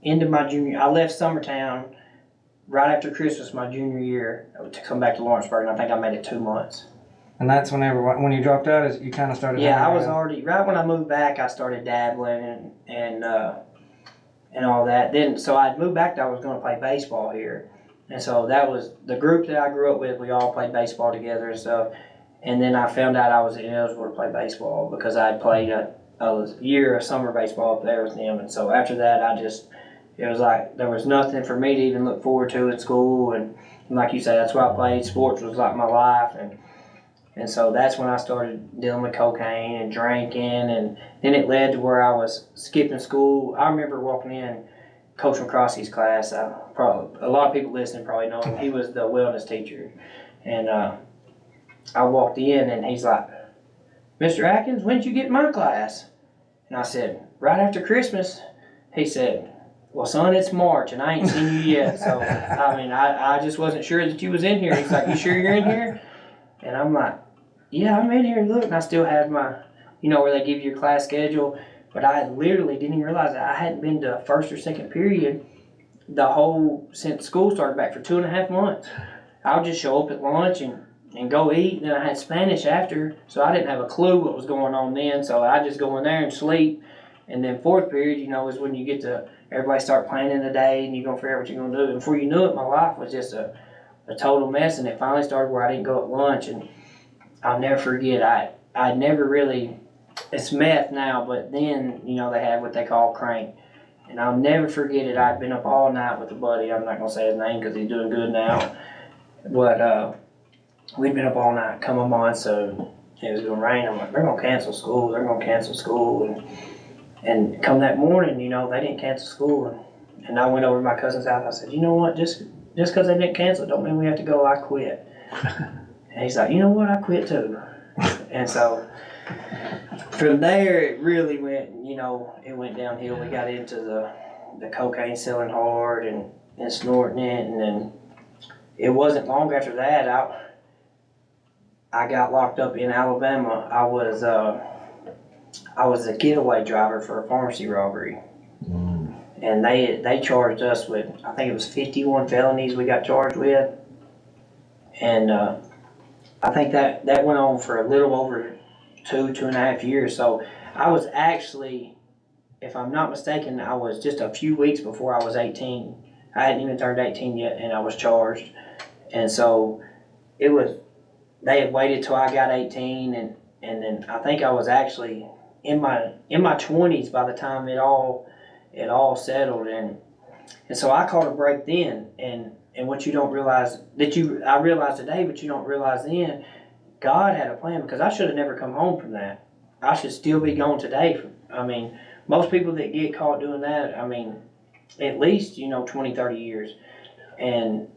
End of my junior, I left Summertown right after Christmas, my junior year, to come back to Lawrenceburg, and I think I made it 2 months. And that's when you dropped out, is you kind of started. Yeah, I hanging was around? already right when I moved back. I started dabbling and all that. Then so I'd moved back. I was going to play baseball here, and so that was the group that I grew up with. We all played baseball together and stuff. And then I found out I was ineligible to play baseball because I had played a year of summer baseball up there with them. And so after that, it was like there was nothing for me to even look forward to at school. And like you said, that's why I played. Sports was like my life. And so that's when I started dealing with cocaine and drinking. And then it led to where I was skipping school. I remember walking in Coach McCroskey's class. Probably a lot of people listening probably know him. He was the wellness teacher. And I walked in and he's like, "Mr. Atkins, when did you get in my class?" And I said, "Right after Christmas." He said, "Well, son, it's March and I ain't seen you yet." So, I mean, I just wasn't sure that you was in here. He's like, "You sure you're in here?" And I'm like, "Yeah, I'm in here. Look." And I still had my, where they give you your class schedule. But I literally didn't even realize that I hadn't been to first or second period since school started back for 2.5 months. I would just show up at lunch and go eat. And then I had Spanish after, so I didn't have a clue what was going on then. So I just go in there and sleep. And then fourth period, is when you get to everybody start planning the day and you're gonna figure out what you're gonna do. And before you knew it, my life was just a total mess. And it finally started where I didn't go at lunch. And I'll never forget. I never really. It's meth now, but then they have what they call crank. And I'll never forget it. I'd been up all night with a buddy. I'm not gonna say his name because he's doing good now. But we'd been up all night, come a month, so it was gonna rain. I'm like, they're gonna cancel school. They're gonna cancel school. And come that morning, they didn't cancel school. And I went over to my cousin's house. I said, "You know what? Just because they didn't cancel it don't mean we have to go. I quit." And he's like, "You know what? I quit too." And so from there, it really went, it went downhill. We got into the cocaine selling hard and snorting it. And then it wasn't long after that, I got locked up in Alabama. I was a getaway driver for a pharmacy robbery. And they charged us with, I think it was 51 felonies we got charged with. And I think that went on for a little over 2.5 years. So I was actually, if I'm not mistaken, I was just a few weeks before I was 18. I hadn't even turned 18 yet, and I was charged. And so they had waited till I got 18, and then I think I was actually in my 20s by the time it all settled. And so I caught a break then. And what you don't realize, I realize today, but you don't realize then, God had a plan, because I should have never come home from that. I should still be gone today. Most people that get caught doing that, at least, 20, 30 years. And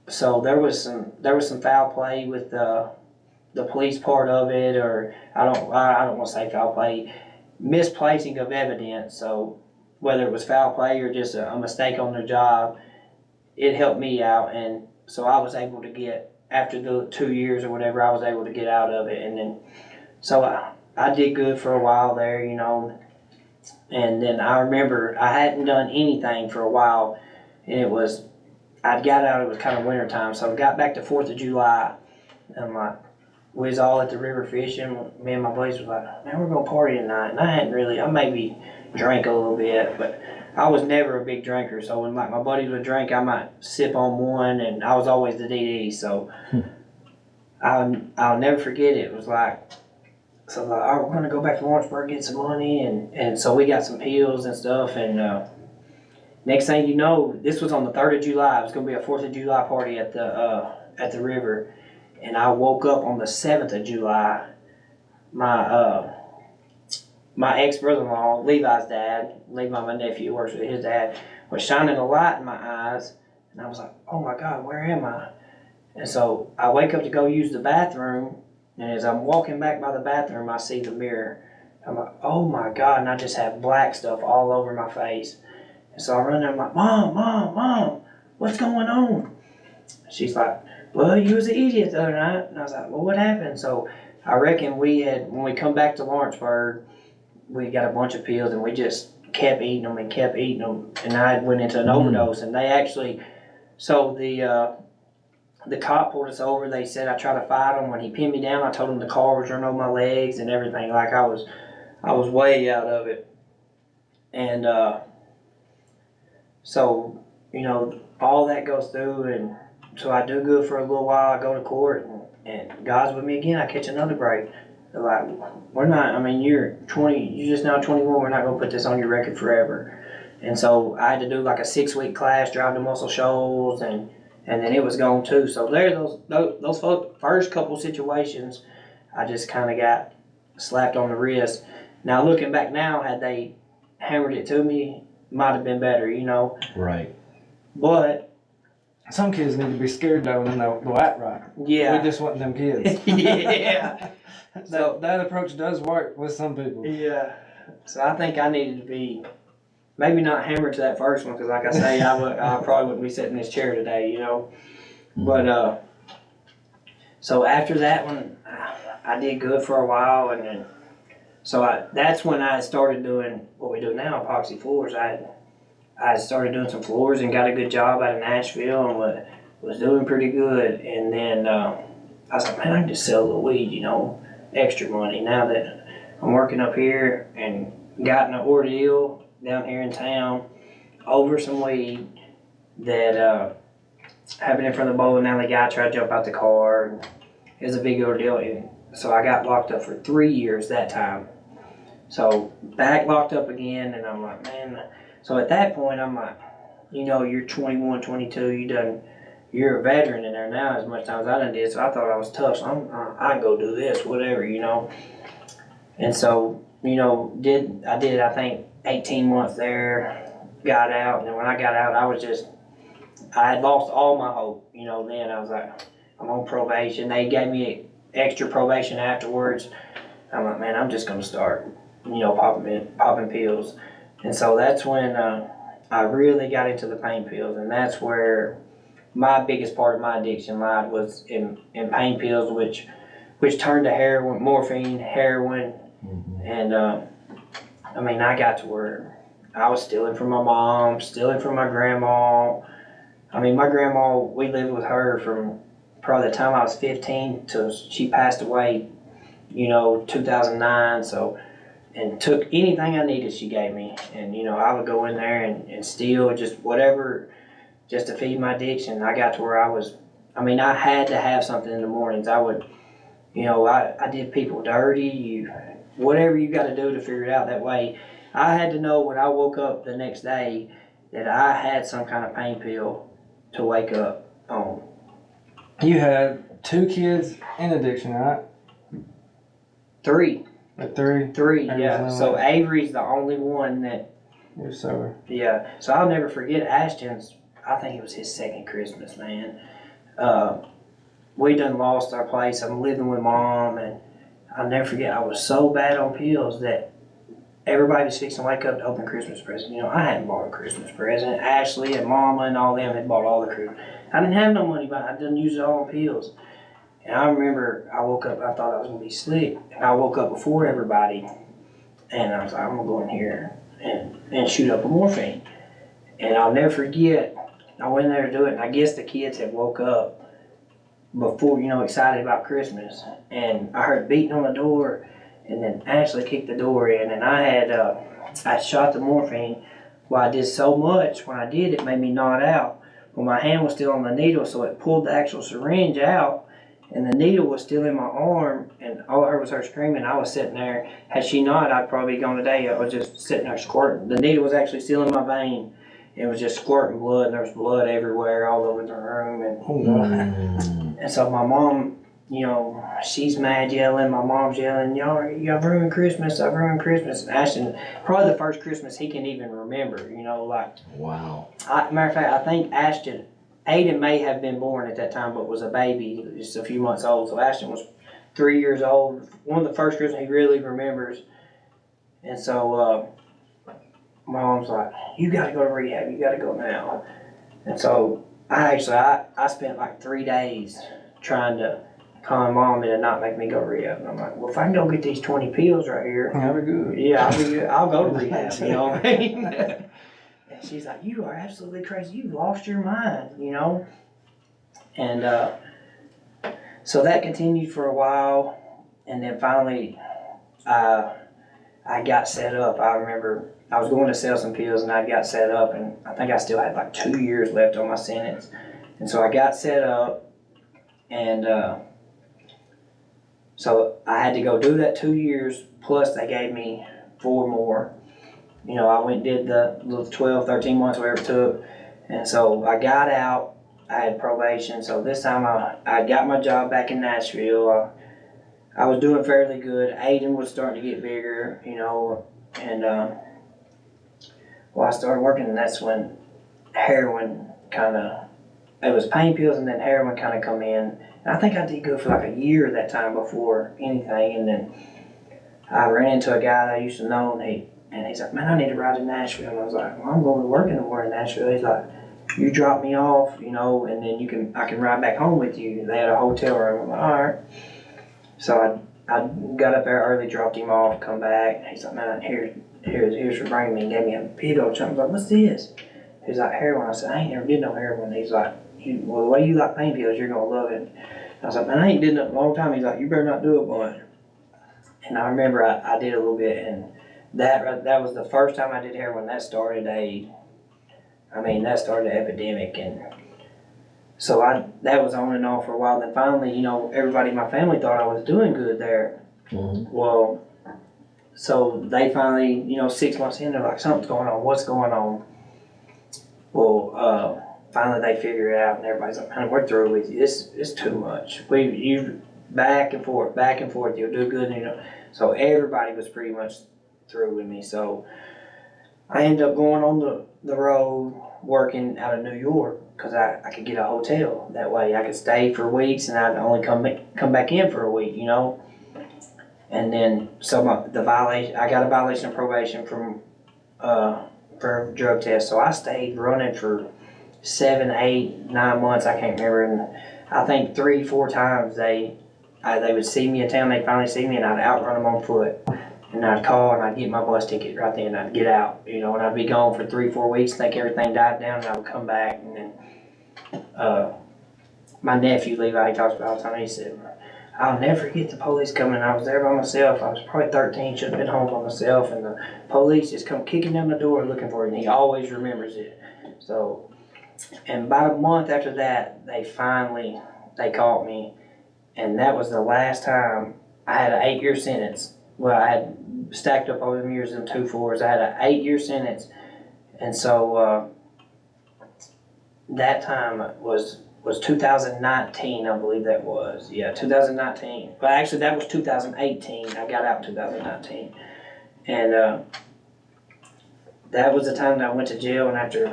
so there was some foul play with the police part of it, or I don't want to say foul play, misplacing of evidence. So whether it was foul play or just a mistake on their job, it helped me out. And so I was able to get, after the 2 years or whatever, I was able to get out of it. And then, so I did good for a while there, and then I remember I hadn't done anything for a while, and I'd got out, it was kind of winter time, so I got back to 4th of July, and we was all at the river fishing. Me and my buddies was like, "Man, we're gonna party tonight." And I maybe drank a little bit, but I was never a big drinker. So when my buddies would drink, I might sip on one, and I was always the DD. So I'll never forget it. It was so all right, we're gonna go back to Lawrenceburg, get some money, and so we got some pills and stuff. And next thing you know, this was on the 3rd of July. It was gonna be a 4th of July party at the river. And I woke up on the 7th of July. My ex-brother-in-law, Levi's dad, Levi, my nephew, works with his dad, was shining a light in my eyes. And I was like, "Oh my God, where am I?" And so I wake up to go use the bathroom. And as I'm walking back by the bathroom, I see the mirror. I'm like, "Oh my God," and I just have black stuff all over my face. And so I run there, I'm like, Mom, what's going on?" She's like, "Well, you was an idiot the other night." And I was like, "Well, what happened?" So I reckon when we come back to Lawrenceburg, we got a bunch of pills, and we just kept eating them. And I went into an overdose, and they actually, So the cop pulled us over. They said I tried to fight him. When he pinned me down, I told him the car was running over my legs and everything. Like I was way out of it. And so, you know, all that goes through, and so I do good for a little while. I go to court, and God's with me again. I catch another break. They're like, we're not, I mean, you're 20, you're just now 21. We're not going to put this on your record forever. And so I had to do like a 6-week class, drive to Muscle Shoals, and then it was gone too. So there, those first couple situations, I just kind of got slapped on the wrist. Now looking back now, had they hammered it to me, might have been better, you know. Right. But Some kids need to be scared though when they go act right. yeah, We just want them kids. yeah, That approach does work with some people. yeah. So I think I needed to be maybe not hammered to that first one, because like I say, I probably wouldn't be sitting in this chair today, you know. But so after that one, I did good for a while, and then that's when I started doing what we do now, epoxy floors. I started doing some floors and got a good job out of Nashville and was doing pretty good. And then I was like, man, I can just sell a little weed, you know, extra money. Now that I'm working up here and got in an ordeal down here in town over some weed that happened in front of the bowling alley. Guy tried to jump out the car. And it was a big ordeal. And so I got locked up for 3 years that time. So back locked up again, and I'm like, man. So at that point, I'm like, you know, you're 21, 22, you're a veteran in there now as much time as I done did. So I thought I was tough. So I can go do this, whatever, you know. And so, you know, I think 18 months there, got out, and then when I got out, I had lost all my hope, you know. Then I was like, I'm on probation. They gave me extra probation afterwards. I'm like, man, I'm just gonna start, you know, popping pills. And so that's when I really got into the pain pills, and that's where my biggest part of my addiction lied, was in pain pills, which turned to heroin, morphine, heroin, and I mean, I got to where I was stealing from my mom, stealing from my grandma. I mean, my grandma, we lived with her from probably the time I was 15 till she passed away, you know, 2009. So, and took anything I needed she gave me. And, you know, I would go in there and steal just whatever, just to feed my addiction. I got to where I had to have something in the mornings. I would, you know, I did people dirty, whatever you got to do to figure it out. That way, I had to know when I woke up the next day that I had some kind of pain pill to wake up on. You had 2 kids in addiction, right? 3. Like 3? 3, Avery's yeah. the only So one. Avery's the only one that, You're sober. yeah. So I'll never forget Ashton's, I think it was his second Christmas, man. We done lost our place. I'm living with mom, and I'll never forget, I was so bad on pills that everybody was fixing to wake up to open Christmas present. You know, I hadn't bought a Christmas present. Ashley and Mama and all them had bought all the Christmas. I didn't have no money, but I didn't use it all on pills. And I remember I woke up, I thought I was going to be slick. And I woke up before everybody, and I was like, I'm going to go in here and shoot up a morphine. And I'll never forget, I went in there to do it, and I guess the kids had woke up before, you know, excited about Christmas. And I heard beating on the door, and then Ashley kicked the door in, and I shot the morphine. Well, I did so much when I did, it made me nod out. Well, my hand was still on the needle, so it pulled the actual syringe out, and the needle was still in my arm, and all I heard was her screaming. I was sitting there. Had she not, I'd probably gone today. I was just sitting there squirting. The needle was actually still in my vein. It was just squirting blood, and there was blood everywhere, all over the room. And so my mom, you know, she's mad, yelling. My mom's yelling, y'all ruined Christmas. I've ruined Christmas. And Ashton, probably the first Christmas he can even remember, you know, like. Wow. Matter of fact, I think Aiden may have been born at that time, but was a baby, just a few months old. So Ashton was 3 years old. One of the first Christmas he really remembers. And so my mom's like, you got to go to rehab. You got to go now. And so I spent like 3 days trying to calm mom into not make me go to rehab. And I'm like, well, if I can go get these 20 pills right here, That'd be good. yeah, I'll go to rehab, you know what I mean? she's like, you are absolutely crazy. You've lost your mind, you know? And so that continued for a while. And then finally, I got set up. I remember I was going to sell some pills and I got set up, and I think I still had like 2 years left on my sentence. And so I got set up, and so I had to go do that 2 years, plus they gave me 4 more. You know, I went and did the little 12, 13 months, whatever it took. And so I got out, I had probation. So this time I got my job back in Nashville. I was doing fairly good. Aiden was starting to get bigger, you know, and well, I started working, and that's when heroin it was pain pills, and then heroin kind of come in. And I think I did good for like a year that time before anything, and then I ran into a guy that I used to know, and he's like, man, I need to ride to Nashville. And I was like, well, I'm going to work in the morning in Nashville. He's like, you drop me off, you know, and then I can ride back home with you. They had a hotel room. I'm like, all right. So I got up there early, dropped him off, come back. He's like, man, here's for bringing me. He gave me a big old chunk. I was like, what's this? He's like, heroin. I said, I ain't never did no heroin. He's like, well, the way you like pain pills, you're going to love it. I was like, man, I ain't did it in a long time. He's like, you better not do it, boy. And I remember I did a little bit, and that was the first time I did heroin. That started an epidemic, and so that was on and off for a while. Then finally, you know, everybody in my family thought I was doing good there. Mm-hmm. Well, so they finally, you know, 6 months in, they're like, something's going on. What's going on? Well, finally they figure it out, and everybody's like, man, we're through with you. It's too much. You back and forth. You'll do good, you know. So everybody was pretty much through with me. So I ended up going on the road working out of New York, because I could get a hotel. That way I could stay for weeks, and I'd only come back in for a week, you know. And then I got a violation of probation for a drug test. So I stayed running for 7, 8, 9 months. I can't remember. And I think 3, 4 times they would see me in town. They'd finally see me, and I'd outrun them on foot. And I'd call, and I'd get my bus ticket right then, and I'd get out, you know, and I'd be gone for 3, 4 weeks, think everything died down, and I would come back. And then my nephew, Levi, he talks about all the time. He said, I'll never forget the police coming. I was there by myself. I was probably 13, should have been home by myself, and the police just come kicking down the door looking for him. He always remembers it. So, and about a month after that, they caught me, and that was the last time. I had an 8-year sentence. Well, I had stacked up over the years in 2 4s. I had an 8-year sentence, and so that time was 2019, I believe that was. Yeah, 2019. But actually, that was 2018. I got out in 2019, and that was the time that I went to jail. And after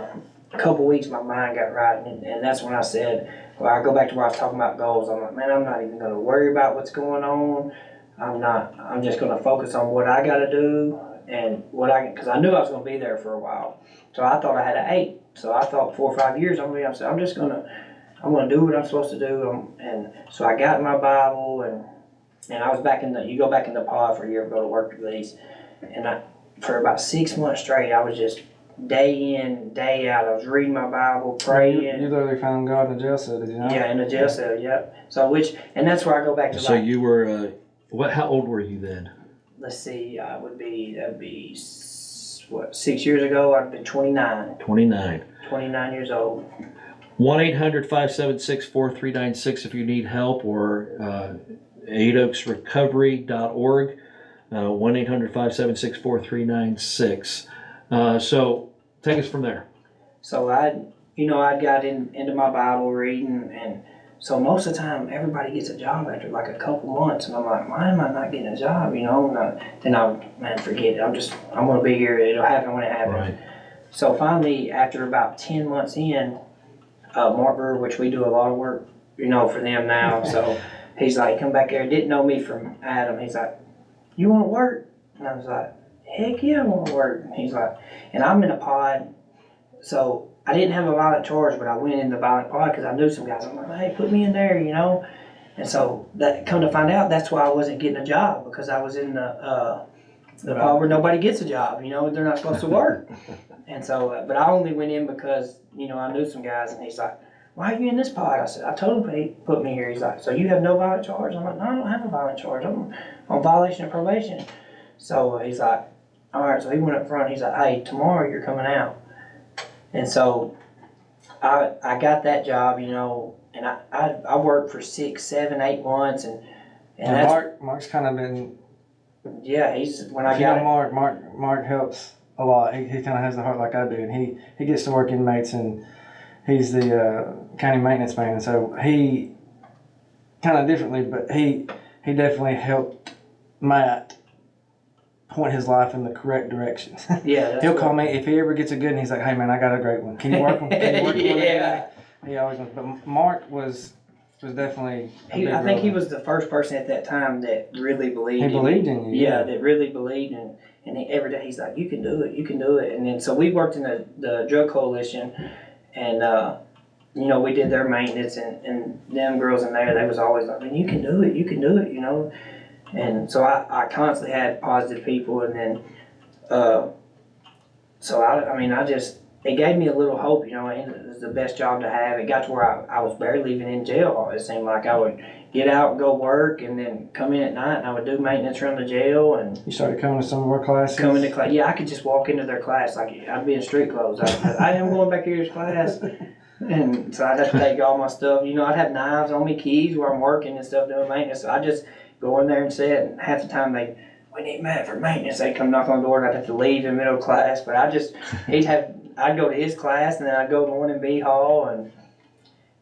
a couple weeks, my mind got right, and that's when I said, well, I go back to where I was talking about goals. I'm like, man, I'm not even going to worry about what's going on. I'm just going to focus on what I got to do, and because I knew I was going to be there for a while. So I thought I had an 8. So I thought 4 or 5 years I'm going to do what I'm supposed to do. And so I got my Bible, and I was you go back in the pod for a year, go to work release. And for about 6 months straight, I was just day in, day out. I was reading my Bible, praying. You literally found God in a jail cell, did you not? Yeah, in a jail cell, yep. So and that's where I go back to. So you were, how old were you then? Let's see, that would be 6 years ago, I'd been 29. 29. 29 years old. 1-800-576-4396 if you need help, or 8oaksrecovery.org, 1-800-576-4396. So take us from there. So I'd got into my Bible reading, and so most of the time everybody gets a job after like a couple months, and I'm like, why am I not getting a job? You know, man, forget it. I'm gonna be here. It'll happen when it happens. Right. So finally, after about 10 months in, Mark Brewer, which we do a lot of work, you know, for them now. So he's like, come back here. Didn't know me from Adam. He's like, you want to work? And I was like, heck yeah, I want to work. And he's like, and I'm in a pod. So I didn't have a violent charge, but I went in the violent pod because I knew some guys. I'm like, hey, put me in there, you know. And so that, come to find out, that's why I wasn't getting a job, because I was in the the part where nobody gets a job, you know, they're not supposed to work. And so, but I only went in because, you know, I knew some guys, and he's like, why are you in this pod? I said, I told him he put me here. He's like, so you have no violent charge? I'm like, no, I don't have a violent charge. I'm on violation of probation. So he's like, all right. So he went up front. He's like, hey, tomorrow you're coming out. And so I got that job, you know, and I worked for 6, 7, 8 months, and that's, Mark's kind of been. yeah, he's when I You got know, Mark helps a lot. He kind of has the heart like I do, and he gets to work inmates, and he's the county maintenance man. So he kind of differently, but he definitely helped Matt point his life in the correct direction. yeah, that's He'll what- call me if he ever gets a good, and he's like, "Hey man, I got a great one. Can you work him? Can you work him?" Yeah. He always wants. But Mark was definitely. A big I think he role. was the first person at that time that really believed. He believed in you. Yeah, that really believed in, and every day he's like, you can do it, you can do it. And then so we worked in the drug coalition, and you know, we did their maintenance, and them girls in there, they was always like, man, you can do it, you know. And so I constantly had positive people, and then so I mean, it gave me a little hope, you know, and it was the best job to have. It got to where I was barely even in jail. It seemed like I would get out and go work, and then come in at night, and I would do maintenance around the jail, and You started coming to some of our classes. come into class. Yeah, I could just walk into their class like I'd be in street clothes. I am going back here to class, and so I'd have to take all my stuff. You know, I'd have knives on me, keys where I'm working and stuff doing maintenance. So I just go in there and sit. And half the time we need Matt for maintenance. They'd come knock on the door, and I'd have to leave in the middle of class. But I'd go to his class, and then I'd go to one in B Hall,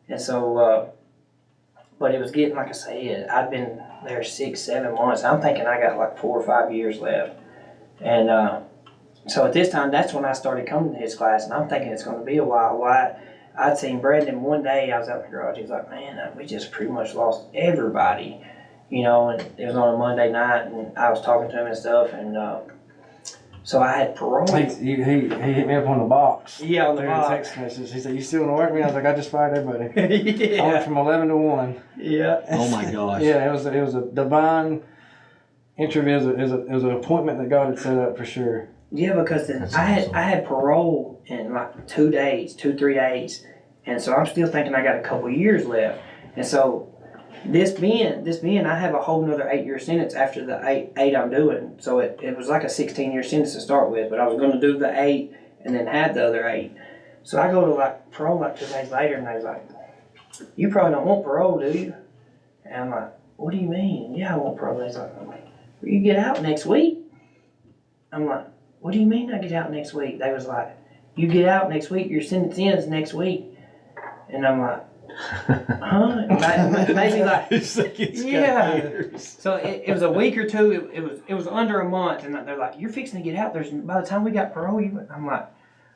and so. But it was getting, like I said, I'd been there 6, 7 months. I'm thinking I got like 4 or 5 years left. And so at this time, that's when I started coming to his class, and I'm thinking it's going to be a while. Why? I'd seen Brandon one day, I was out in the garage, he's like, man, we just pretty much lost everybody, you know, and it was on a Monday night, and I was talking to him and stuff, and so I had parole. He hit me up on the box. Yeah, on the Through a box. text message. He said, "You still want to work with me?" I was like, "I just fired everybody." I went Yeah. from 11 to 1. Yeah. Oh my gosh. Yeah, it was a divine interview. It was an appointment that God had set up for sure. Yeah, because then That's I awesome. had parole in like 2 days, 3 days, and so I'm still thinking I got a couple years left. And so this being, I have a whole nother 8-year sentence after the eight I'm doing. So it was like a 16-year sentence to start with, but I was going to do the 8 and then have the other 8. So I go to like parole like 2 days later, and they was like, "You probably don't want parole, do you?" And I'm like, "What do you mean?" "Yeah, I want parole." They's like, "Well, you get out next week." I'm like, "What do you mean I get out next week?" They was like, "You get out next week, your sentence ends next week." And I'm like, huh? Maybe like, yeah. So it was a week or two. It was under a month, and they're like, "You're fixing to get out. By the time we got parole, I'm like,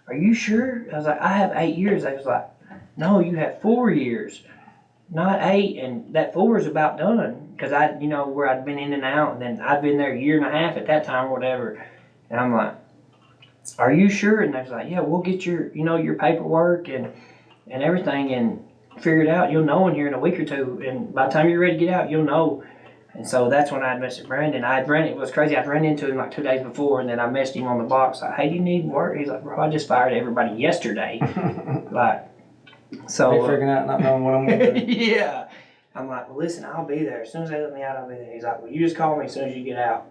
"Are you sure?" I was like, "I have 8 years." They was like, "No, you have 4 years, not 8." And that 4 is about done, because where I'd been in and out, and then I'd been there a year and a half at that time or whatever. And I'm like, "Are you sure?" And they was like, "Yeah, we'll get your paperwork and everything and figure it out. You'll know in here in a week or two. And by the time you're ready to get out, you'll know." And so that's when I had messaged Brandon. It was crazy. I'd ran into him like 2 days before, and then I messaged him on the box like, "Hey, do you need work?" He's like, "Bro, I just fired everybody yesterday." Like, so. They figuring out not knowing what I'm going to do. Yeah. I'm like, "Well, listen, I'll be there. As soon as they let me out, I'll be there." He's like, "Well, you just call me as soon as you get out."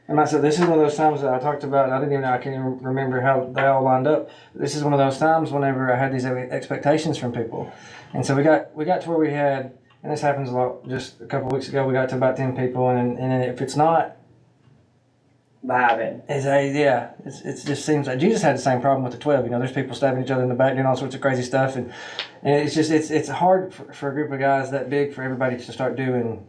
And I said, this is one of those times that I talked about. I can't even remember how they all lined up. This is one of those times whenever I had these expectations from people. And so we got to where we had, and this happens a lot, just a couple of weeks ago, we got to about 10 people. And if it's not, Vibing. it just seems like Jesus had the same problem with the 12. There's people stabbing each other in the back, doing all sorts of crazy stuff. And it's just, it's hard for a group of guys that big for everybody to start doing.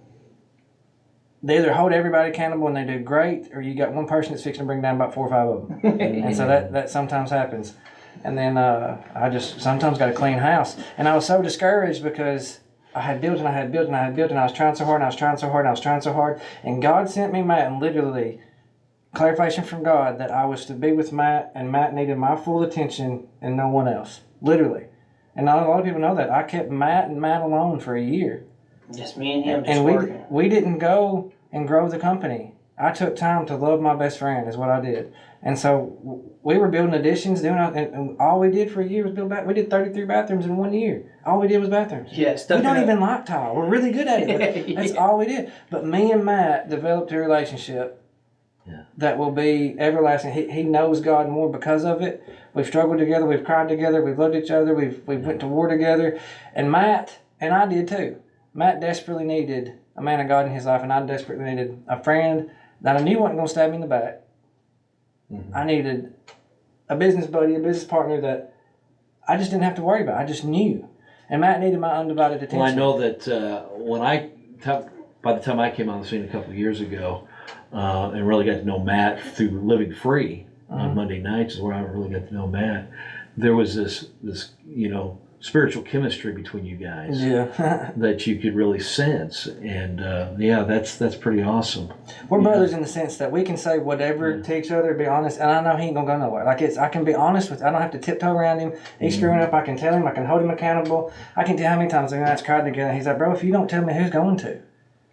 They either hold everybody accountable and they do great, or you got one person that's fixing to bring down about 4 or 5 of them. And so that sometimes happens. And then I just sometimes got to clean house. And I was so discouraged because I had built and I had built and I had built, and I was trying so hard and I was trying so hard and I was trying so hard. And God sent me Matt, and literally, clarification from God that I was to be with Matt, and Matt needed my full attention and no one else. Literally. And not a lot of people know that. I kept Matt alone for a year. Just me and him just And working. we didn't go and grow the company. I took time to love my best friend is what I did. And so we were building additions, and all we did for a year was build back. We did 33 bathrooms in 1 year. All we did was bathrooms. Yeah, We don't even like tile. We're really good at it. But that's Yeah. all we did. But me and Matt developed a relationship that will be everlasting. He knows God more because of it. We've struggled together. We've cried together. We've loved each other. We've went to war together. And Matt, and I did too. Matt desperately needed a man of God in his life, and I desperately needed a friend that I knew wasn't going to stab me in the back. I needed a business buddy, a business partner that I just didn't have to worry about. I just knew. And Matt needed my undivided attention. Well, I know that by the time I came on the scene a couple of years ago, and really got to know Matt through Living Free on Monday nights is where I really got to know Matt. There was this spiritual chemistry between you guys that you could really sense, and that's pretty awesome. We're brothers in the sense that we can say whatever to each other, be honest, and I know he ain't gonna go nowhere. I can be honest with. I don't have to tiptoe around him. He's screwing up. I can tell him. I can hold him accountable. I can tell how many times we guys cried together. He's like, bro, if you don't tell me, who's going to?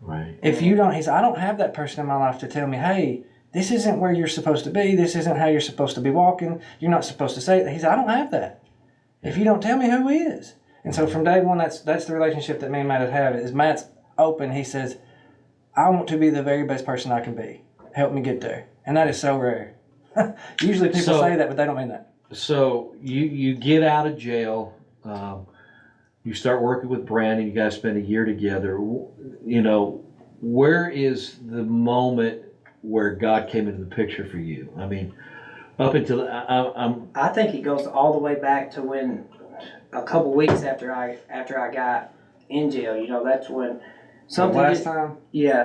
Right. If you don't, I don't have that person in my life to tell me, hey, this isn't where you're supposed to be. This isn't how you're supposed to be walking. You're not supposed to say that. He's, I don't have that. If you don't tell me who he is. And so from day one, that's the relationship that me and Matt have. Is Matt's open. He says, I want to be the very best person I can be. Help me get there. And that is so rare. Usually people say that, but they don't mean that. So you get out of jail. You start working with Brandon. You guys spend a year together. Where is the moment where God came into the picture for you? I mean, up until I think it goes all the way back to when a couple weeks after I got in jail. That's when something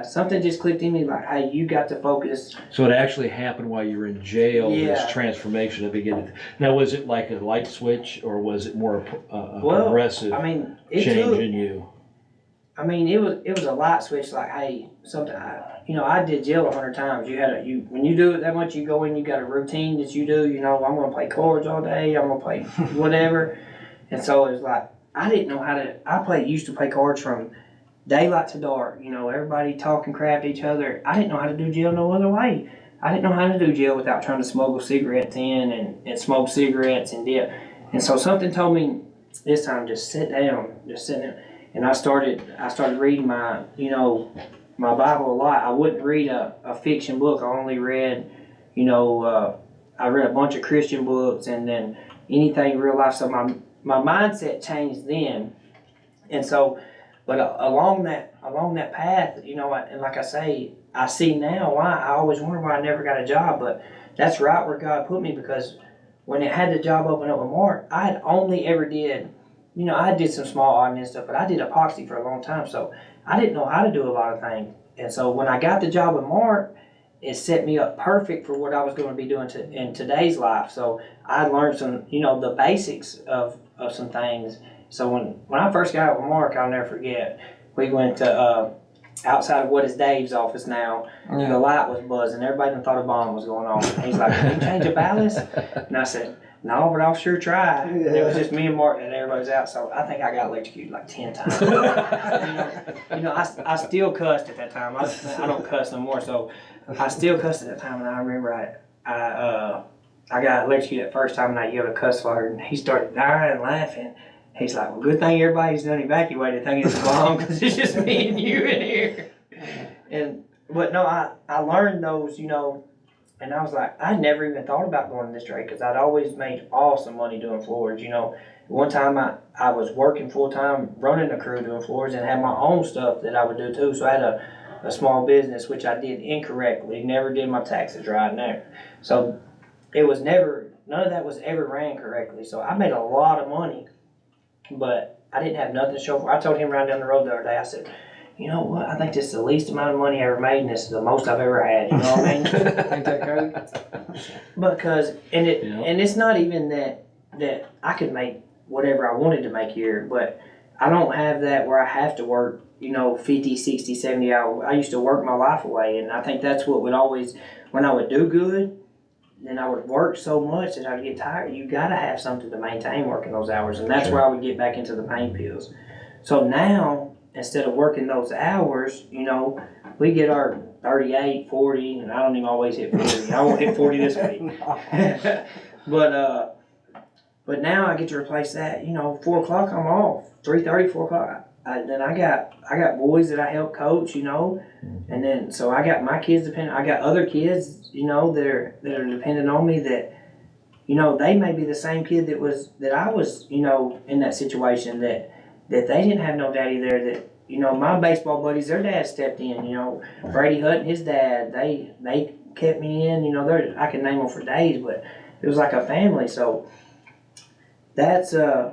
something just clicked in me like, hey, you got to focus. So it actually happened while you were in jail. This transformation at the beginning. Now, was it like a light switch, or was it more progressive change in you? I mean, it was a light switch. Like, hey, something. I did jail 100 times. When you do it that much, you go in. You got a routine that you do. I'm gonna play cards all day. I'm gonna play whatever. And so it was like I didn't know how to. Used to play cards from daylight to dark. Everybody talking crap to each other. I didn't know how to do jail no other way. I didn't know how to do jail without trying to smuggle cigarettes in and smoke cigarettes and dip. And so something told me this time, just sit down. And I started reading my Bible a lot. I wouldn't read a fiction book. I only read, I read a bunch of Christian books and then anything real life. So my mindset changed then. And so, but along that path, and like I say, I see now why. I always wondered why I never got a job, but that's right where God put me, because when it had the job open up with Mark, I had only ever did, I did some small odd and stuff, but I did epoxy for a long time, so I didn't know how to do a lot of things. And so when I got the job with Mark, it set me up perfect for what I was going to be doing in today's life. So I learned some, the basics of some things. So when I first got out with Mark, I'll never forget, we went to outside of what is Dave's office now. Yeah. The light was buzzing. Everybody done thought a bomb was going on. And he's like, can you change the ballast? And I said, no, but I'll sure try. And it was just me and Mark and everybody's out. So I think I got electrocuted like 10 times. I still cussed at that time. I don't cuss no more. So I still cussed at that time. And I remember I got electrocuted that first time and I yelled a cuss word. And he started dying and laughing. He's like, well, good thing everybody's done evacuated, thinking it's a bomb, because it's just me and you in here. But no, I learned those, and I was like, I never even thought about going this trade, because I'd always made awesome money doing floors, One time I was working full-time, running a crew doing floors, and had my own stuff that I would do too. So I had a small business, which I did incorrectly, never did my taxes right there. So it was none of that was ever ran correctly. So I made a lot of money, but I didn't have nothing to show for. I told him right down the road the other day, I said, you know what, I think this is the least amount of money I ever made, and this is the most I've ever had, you know what I mean? Ain't that crazy? Because, and it's not even that I could make whatever I wanted to make here, but I don't have that where I have to work, 50, 60, 70 hours. I used to work my life away, and I think that's what would always, when I would do good, then I would work so much that I'd get tired. You got to have something to maintain working those hours, and that's where I would get back into the pain pills. So now, instead of working those hours, we get our 38, 40, and I don't even always hit 40. I won't hit 40 this week. But now I get to replace that. 4 o'clock I'm off. 3:30, 4 o'clock. Then I got boys that I help coach. And then so I got my kids dependent. I got other kids, that are dependent on me. That they may be the same kid that I was, in that situation that they didn't have no daddy there. That my baseball buddies, their dad stepped in. Brady Hutton, his dad, they kept me in. I can name them for days, but it was like a family. So that's I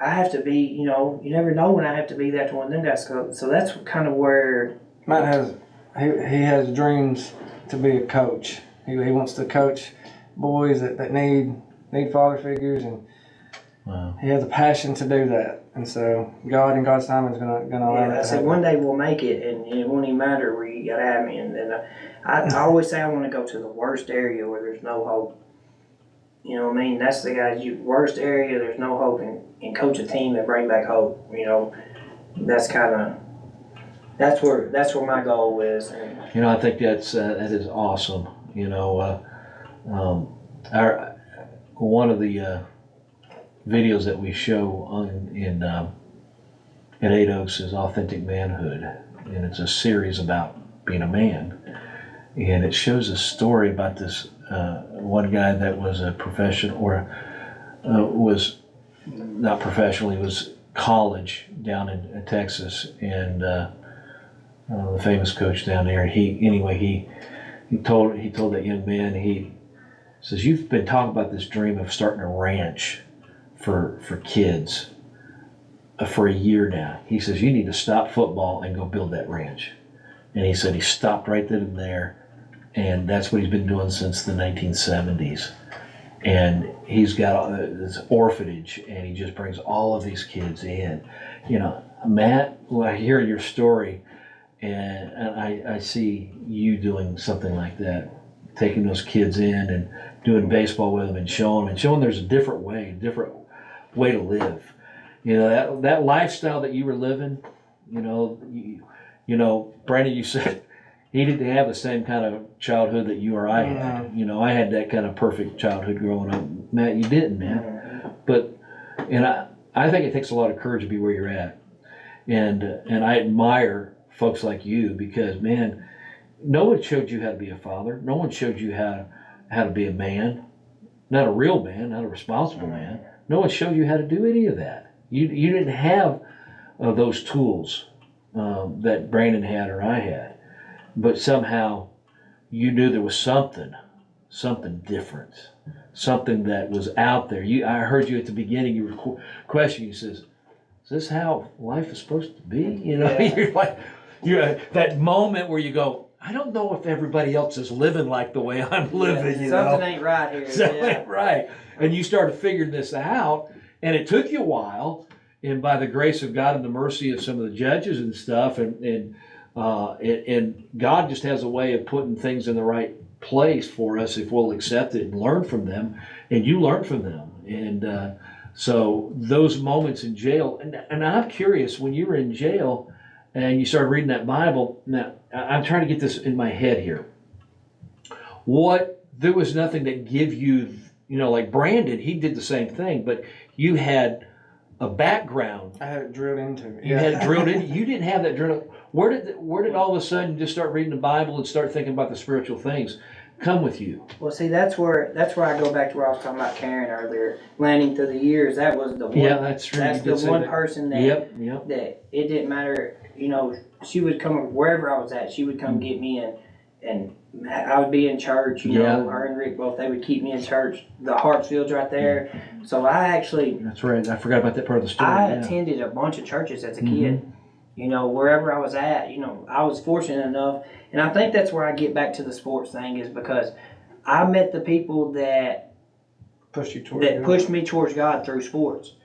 have to be. You never know when I have to be there to one of them guys go. So that's kind of where Matt he has dreams to be a coach. He wants to coach boys that need father figures, and Wow. he has a passion to do that. And so God and God's timing is gonna allow I that to said happen. one day we'll make it, and it won't even matter where you gotta have me. And then I always say I want to go to the worst area where there's no hope. You know what I mean? That's the guy's worst area. There's no hope, and coach a team and bring back hope. That's where my goal is. And I think that is awesome. One of the videos that we show at 8 Oaks is Authentic Manhood, and it's a series about being a man, and it shows a story about this one guy that was a professional, or was not professional, he was college down in Texas, and the famous coach down there. He told that young man, he says, "You've been talking about this dream of starting a ranch for kids for a year now." He says, "You need to stop football and go build that ranch." And he said he stopped right then and there, and that's what he's been doing since the 1970s. And he's got this orphanage, and he just brings all of these kids in. Matt, when I hear your story, and I see you doing something like that, taking those kids in and doing baseball with them and showing there's a different way to live. That lifestyle that you were living, Brandon, you said he didn't have the same kind of childhood that you or I had. I had that kind of perfect childhood growing up. Matt, you didn't, man. But, I think it takes a lot of courage to be where you're at. And I admire folks like you because, man, no one showed you how to be a father. No one showed you how to be a man. Not a real man, not a responsible man. No one showed you how to do any of that. You didn't have those tools that Brandon had or I had. But somehow you knew there was something different, something that was out there. I heard you at the beginning, you were questioning, you says, "Is this how life is supposed to be?" Yeah. you're that moment where you go, "I don't know if everybody else is living like the way I'm living." Something ain't right here. Something ain't right. And you started figuring this out, and it took you a while. And by the grace of God and the mercy of some of the judges and stuff, and God just has a way of putting things in the right place for us if we'll accept it and learn from them. And you learn from them. And so those moments in jail, and I'm curious, when you were in jail and you started reading that Bible, now I'm trying to get this in my head here. There was nothing that give you, like Brandon, he did the same thing, but you had a background. I had it drilled into me. You had it drilled in. You didn't have that drilled. Where did all of a sudden just start reading the Bible and start thinking about the spiritual things come with you? Well, see, that's where I go back to where I was talking about Karen earlier. Landing through the years, that was the one. Yeah, that's true. That's the one person that Yep. that it didn't matter. She would come wherever I was at. She would come get me, and I would be in church. Her and Rick both, they would keep me in church. The Hartsfield's right there. So I actually. That's right. I forgot about that part of the story. I attended a bunch of churches as a kid. Wherever I was at, I was fortunate enough. And I think that's where I get back to the sports thing, is because I met the people that pushed me towards God through sports.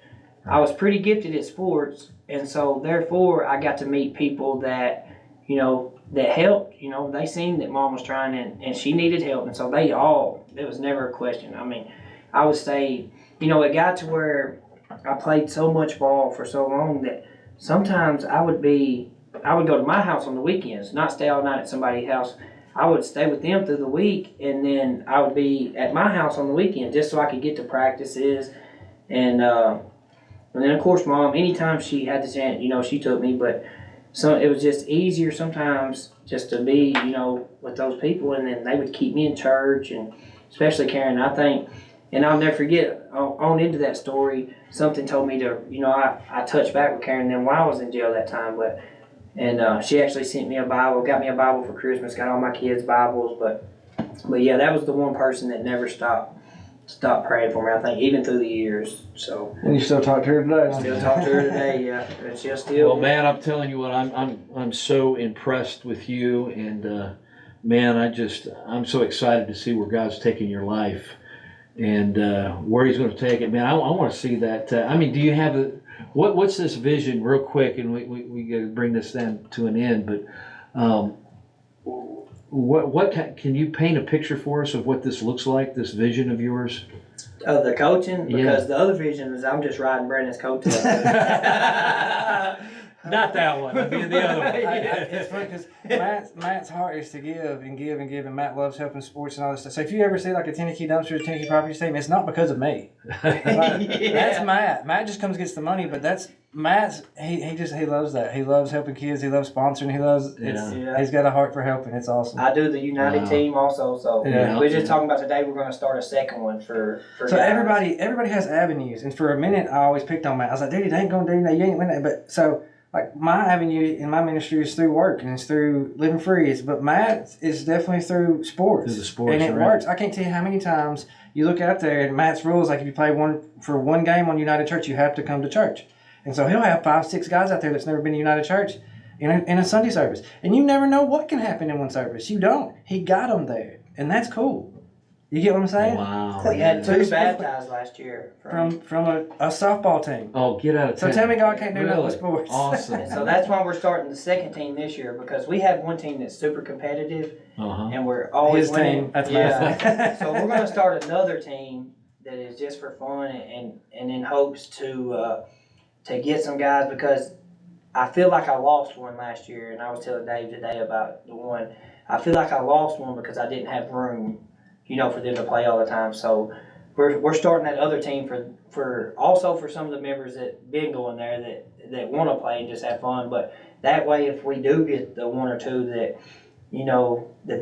I was pretty gifted at sports, and so therefore I got to meet people that, that helped. They seen that Mom was trying and she needed help, and so it was never a question. I mean, I would say, it got to where I played so much ball for so long that sometimes I would be I would go to my house on the weekends, not stay all night at somebody's house. I would stay with them through the week, and then I would be at my house on the weekend just so I could get to practices. And then of course, Mom, anytime she had the chance, she took me. But it was just easier sometimes just to be, with those people, and then they would keep me in church, and especially Karen. I think, and I'll never forget. On into that story, something told me to, I touched back with Karen then while I was in jail that time, and she actually sent me a Bible, got me a Bible for Christmas, got all my kids Bibles, but yeah, that was the one person that never stopped praying for me, I think, even through the years. So And you still talk to her today? still talk to her today, yeah. And she'll still. Well, man, I'm telling you what, I'm so impressed with you, and man, I'm so excited to see where God's taking your life, and where He's going to take it. Man, I want to see that. Do you have what's this vision, real quick, and we got to bring this then to an end, but can you paint a picture for us of what this looks like, this vision of yours? Of the coaching? Yeah. Because the other vision is I'm just riding Brandon's coattails. Not that one. I mean, the other one. It's funny because Matt's heart is to give and give and give, and Matt loves helping sports and all this stuff. So if you ever see like a Tennessee dumpster, Tennessee property statement, it's not because of me. That's Matt. Matt just comes and gets the money, but that's Matt's. He loves that. He loves helping kids. He loves sponsoring. He loves. Yeah. He's got a heart for helping. It's awesome. I do the United team also, so Yeah. we're just talking about today. We're going to start a second one for So guys. everybody has avenues, and for a minute I always picked on Matt. I was like, dude, they ain't gonna do that. You ain't winning. But so like my avenue in my ministry is through work and it's through living free. But Matt is definitely through sports. Through the sports, and it right. works. I can't tell you how many times you look out there and Matt's rules, like if you play one game on United Church, you have to come to church. And so he'll have 5-6 guys out there that's never been to United Church in a Sunday service, and you never know what can happen in one service. You don't. He got them there, and that's cool. You get what I'm saying? Wow. We had Yeah. two baptized last year. From a softball team. Oh, get out of So town. tell me God can't do nothing with Really? sports. Awesome. And so that's why we're starting the second team this year, because we have one team that's super competitive Uh-huh. and we're always His winning. team. That's yeah. So we're going to start another team that is just for fun and in hopes to get some guys, because I feel like I lost one last year, and I was telling Dave today about the one. I feel like I lost one because I didn't have room, for them to play all the time. So we're starting that other team for some of the members that been going there that want to play and just have fun. But that way, if we do get the one or two that,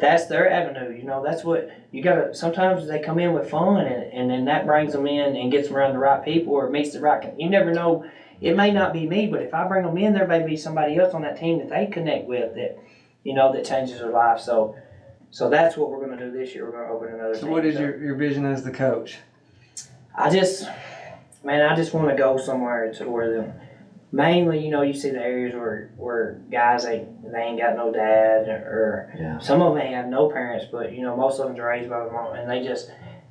that's their avenue, that's what you gotta. Sometimes they come in with fun, and then that brings them in and gets them around the right people or meets the right. You never know. It may not be me, but if I bring them in, there may be somebody else on that team that they connect with that, that changes their life. So that's what we're going to do this year. We're going to open another team. So what is your vision as the coach? I just want to go somewhere to where mainly, you see the areas where guys, they ain't got no dad, or some of them may have no parents, but, most of them are raised by their mom, and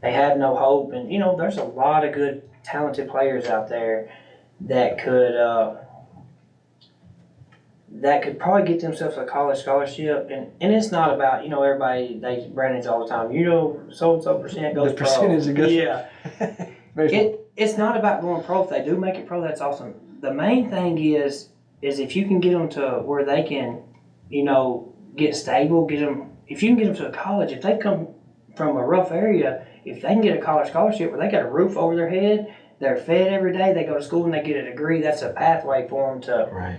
they have no hope. And, there's a lot of good, talented players out there that could probably get themselves a college scholarship, and it's not about everybody they Brandon's all the time so and so percent goes The percentage pro. that goes Yeah. It's not about going pro. If they do make it pro, that's awesome. The main thing is if you can get them to where they can get stable, if you can get them to a college, if they come from a rough area, if they can get a college scholarship where they got a roof over their head, they're fed every day, they go to school and they get a degree, that's a pathway for them to, Right.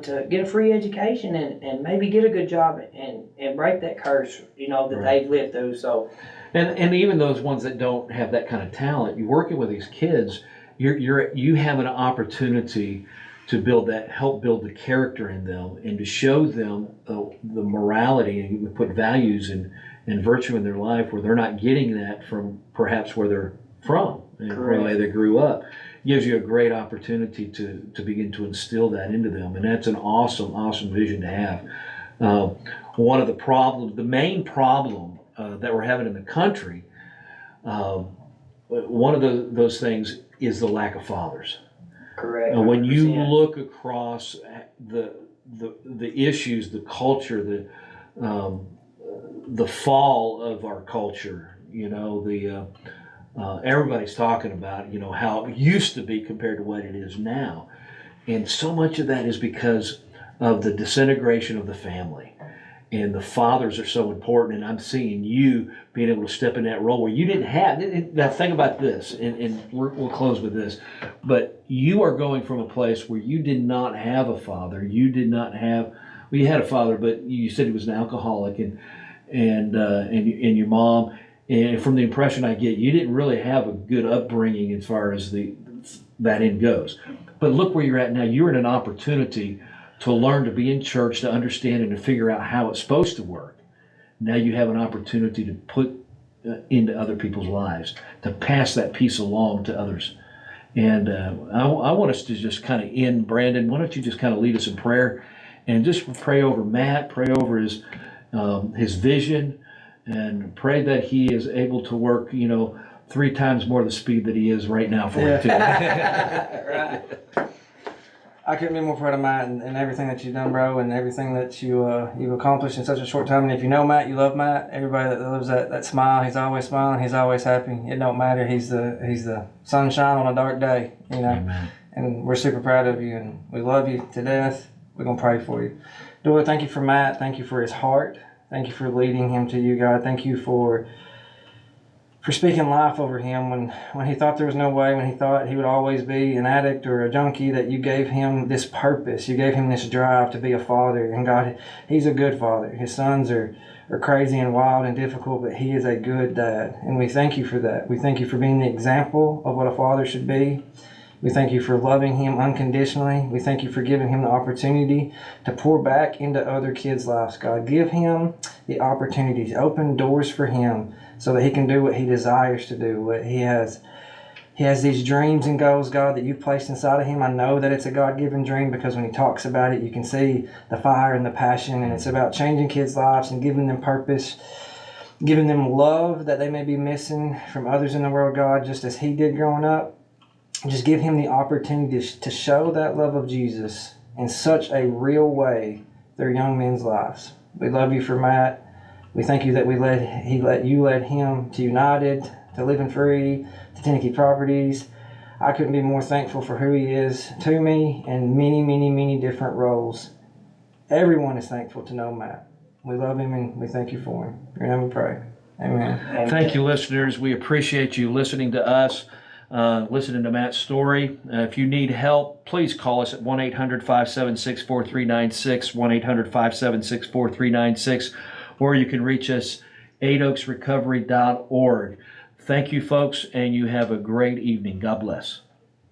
to get a free education and maybe get a good job and break that curse, that Right. they've lived through. So, And even those ones that don't have that kind of talent, you're working with these kids, you have an opportunity to help build the character in them, and to show them the morality, and put values and virtue in their life where they're not getting that from perhaps where they're from and the way they grew up. Gives you a great opportunity to begin to instill that into them, and that's an awesome vision to have. One of the main problem that we're having in the country, one of those things is the lack of fathers. correct. When you 100%. look across the issues, the culture, the fall of our culture, everybody's talking about, how it used to be compared to what it is now. And so much of that is because of the disintegration of the family. And the fathers are so important, and I'm seeing you being able to step in that role where you didn't have. Now think about this, and we'll close with this. But you are going from a place where you did not have a father. You did not have. Well, you had a father, but you said he was an alcoholic, and your mom. And from the impression I get, you didn't really have a good upbringing as far as that end goes. But look where you're at now. You're in an opportunity to learn to be in church, to understand and to figure out how it's supposed to work. Now you have an opportunity to put into other people's lives, to pass that piece along to others. And I want us to just kind of end. Brandon, why don't you just kind of lead us in prayer and just pray over Matt, pray over his vision, and pray that he is able to work, 3 times more the speed that he is right now for you too. Right. I couldn't be more proud of Matt and everything that you've done, bro, and everything that you've accomplished in such a short time. And if you know Matt, you love Matt. Everybody that lives that smile, he's always smiling, he's always happy. It don't matter. He's the sunshine on a dark day, Amen. And we're super proud of you, and we love you to death. We're gonna pray for you. Lord, thank you for Matt. Thank you for his heart. Thank you for leading him to you, God. Thank you for speaking life over him when he thought there was no way, when he thought he would always be an addict or a junkie, that you gave him this purpose. You gave him this drive to be a father. And God, he's a good father. His sons are crazy and wild and difficult, but he is a good dad. And we thank you for that. We thank you for being the example of what a father should be. We thank you for loving him unconditionally. We thank you for giving him the opportunity to pour back into other kids' lives, God. Give him the opportunities. Open doors for him so that he can do what he desires to do. What he has these dreams and goals, God, that you've placed inside of him. I know that it's a God-given dream because when he talks about it, you can see the fire and the passion. And it's about changing kids' lives and giving them purpose, giving them love that they may be missing from others in the world, God, just as he did growing up. Just give him the opportunity to show that love of Jesus in such a real way through young men's lives. We love you for Matt. We thank you that you led him to United, to Living Free, to Tennessee Properties. I couldn't be more thankful for who he is to me in many, many, many different roles. Everyone is thankful to know Matt. We love him and we thank you for him. In your name we pray. Amen. Thank you, listeners. We appreciate you listening to us. Listening to Matt's story. If you need help, please call us at 1-800-576-4396, 1-800-576-4396, or you can reach us 8oaksrecovery.org. Thank you, folks, and you have a great evening. God bless.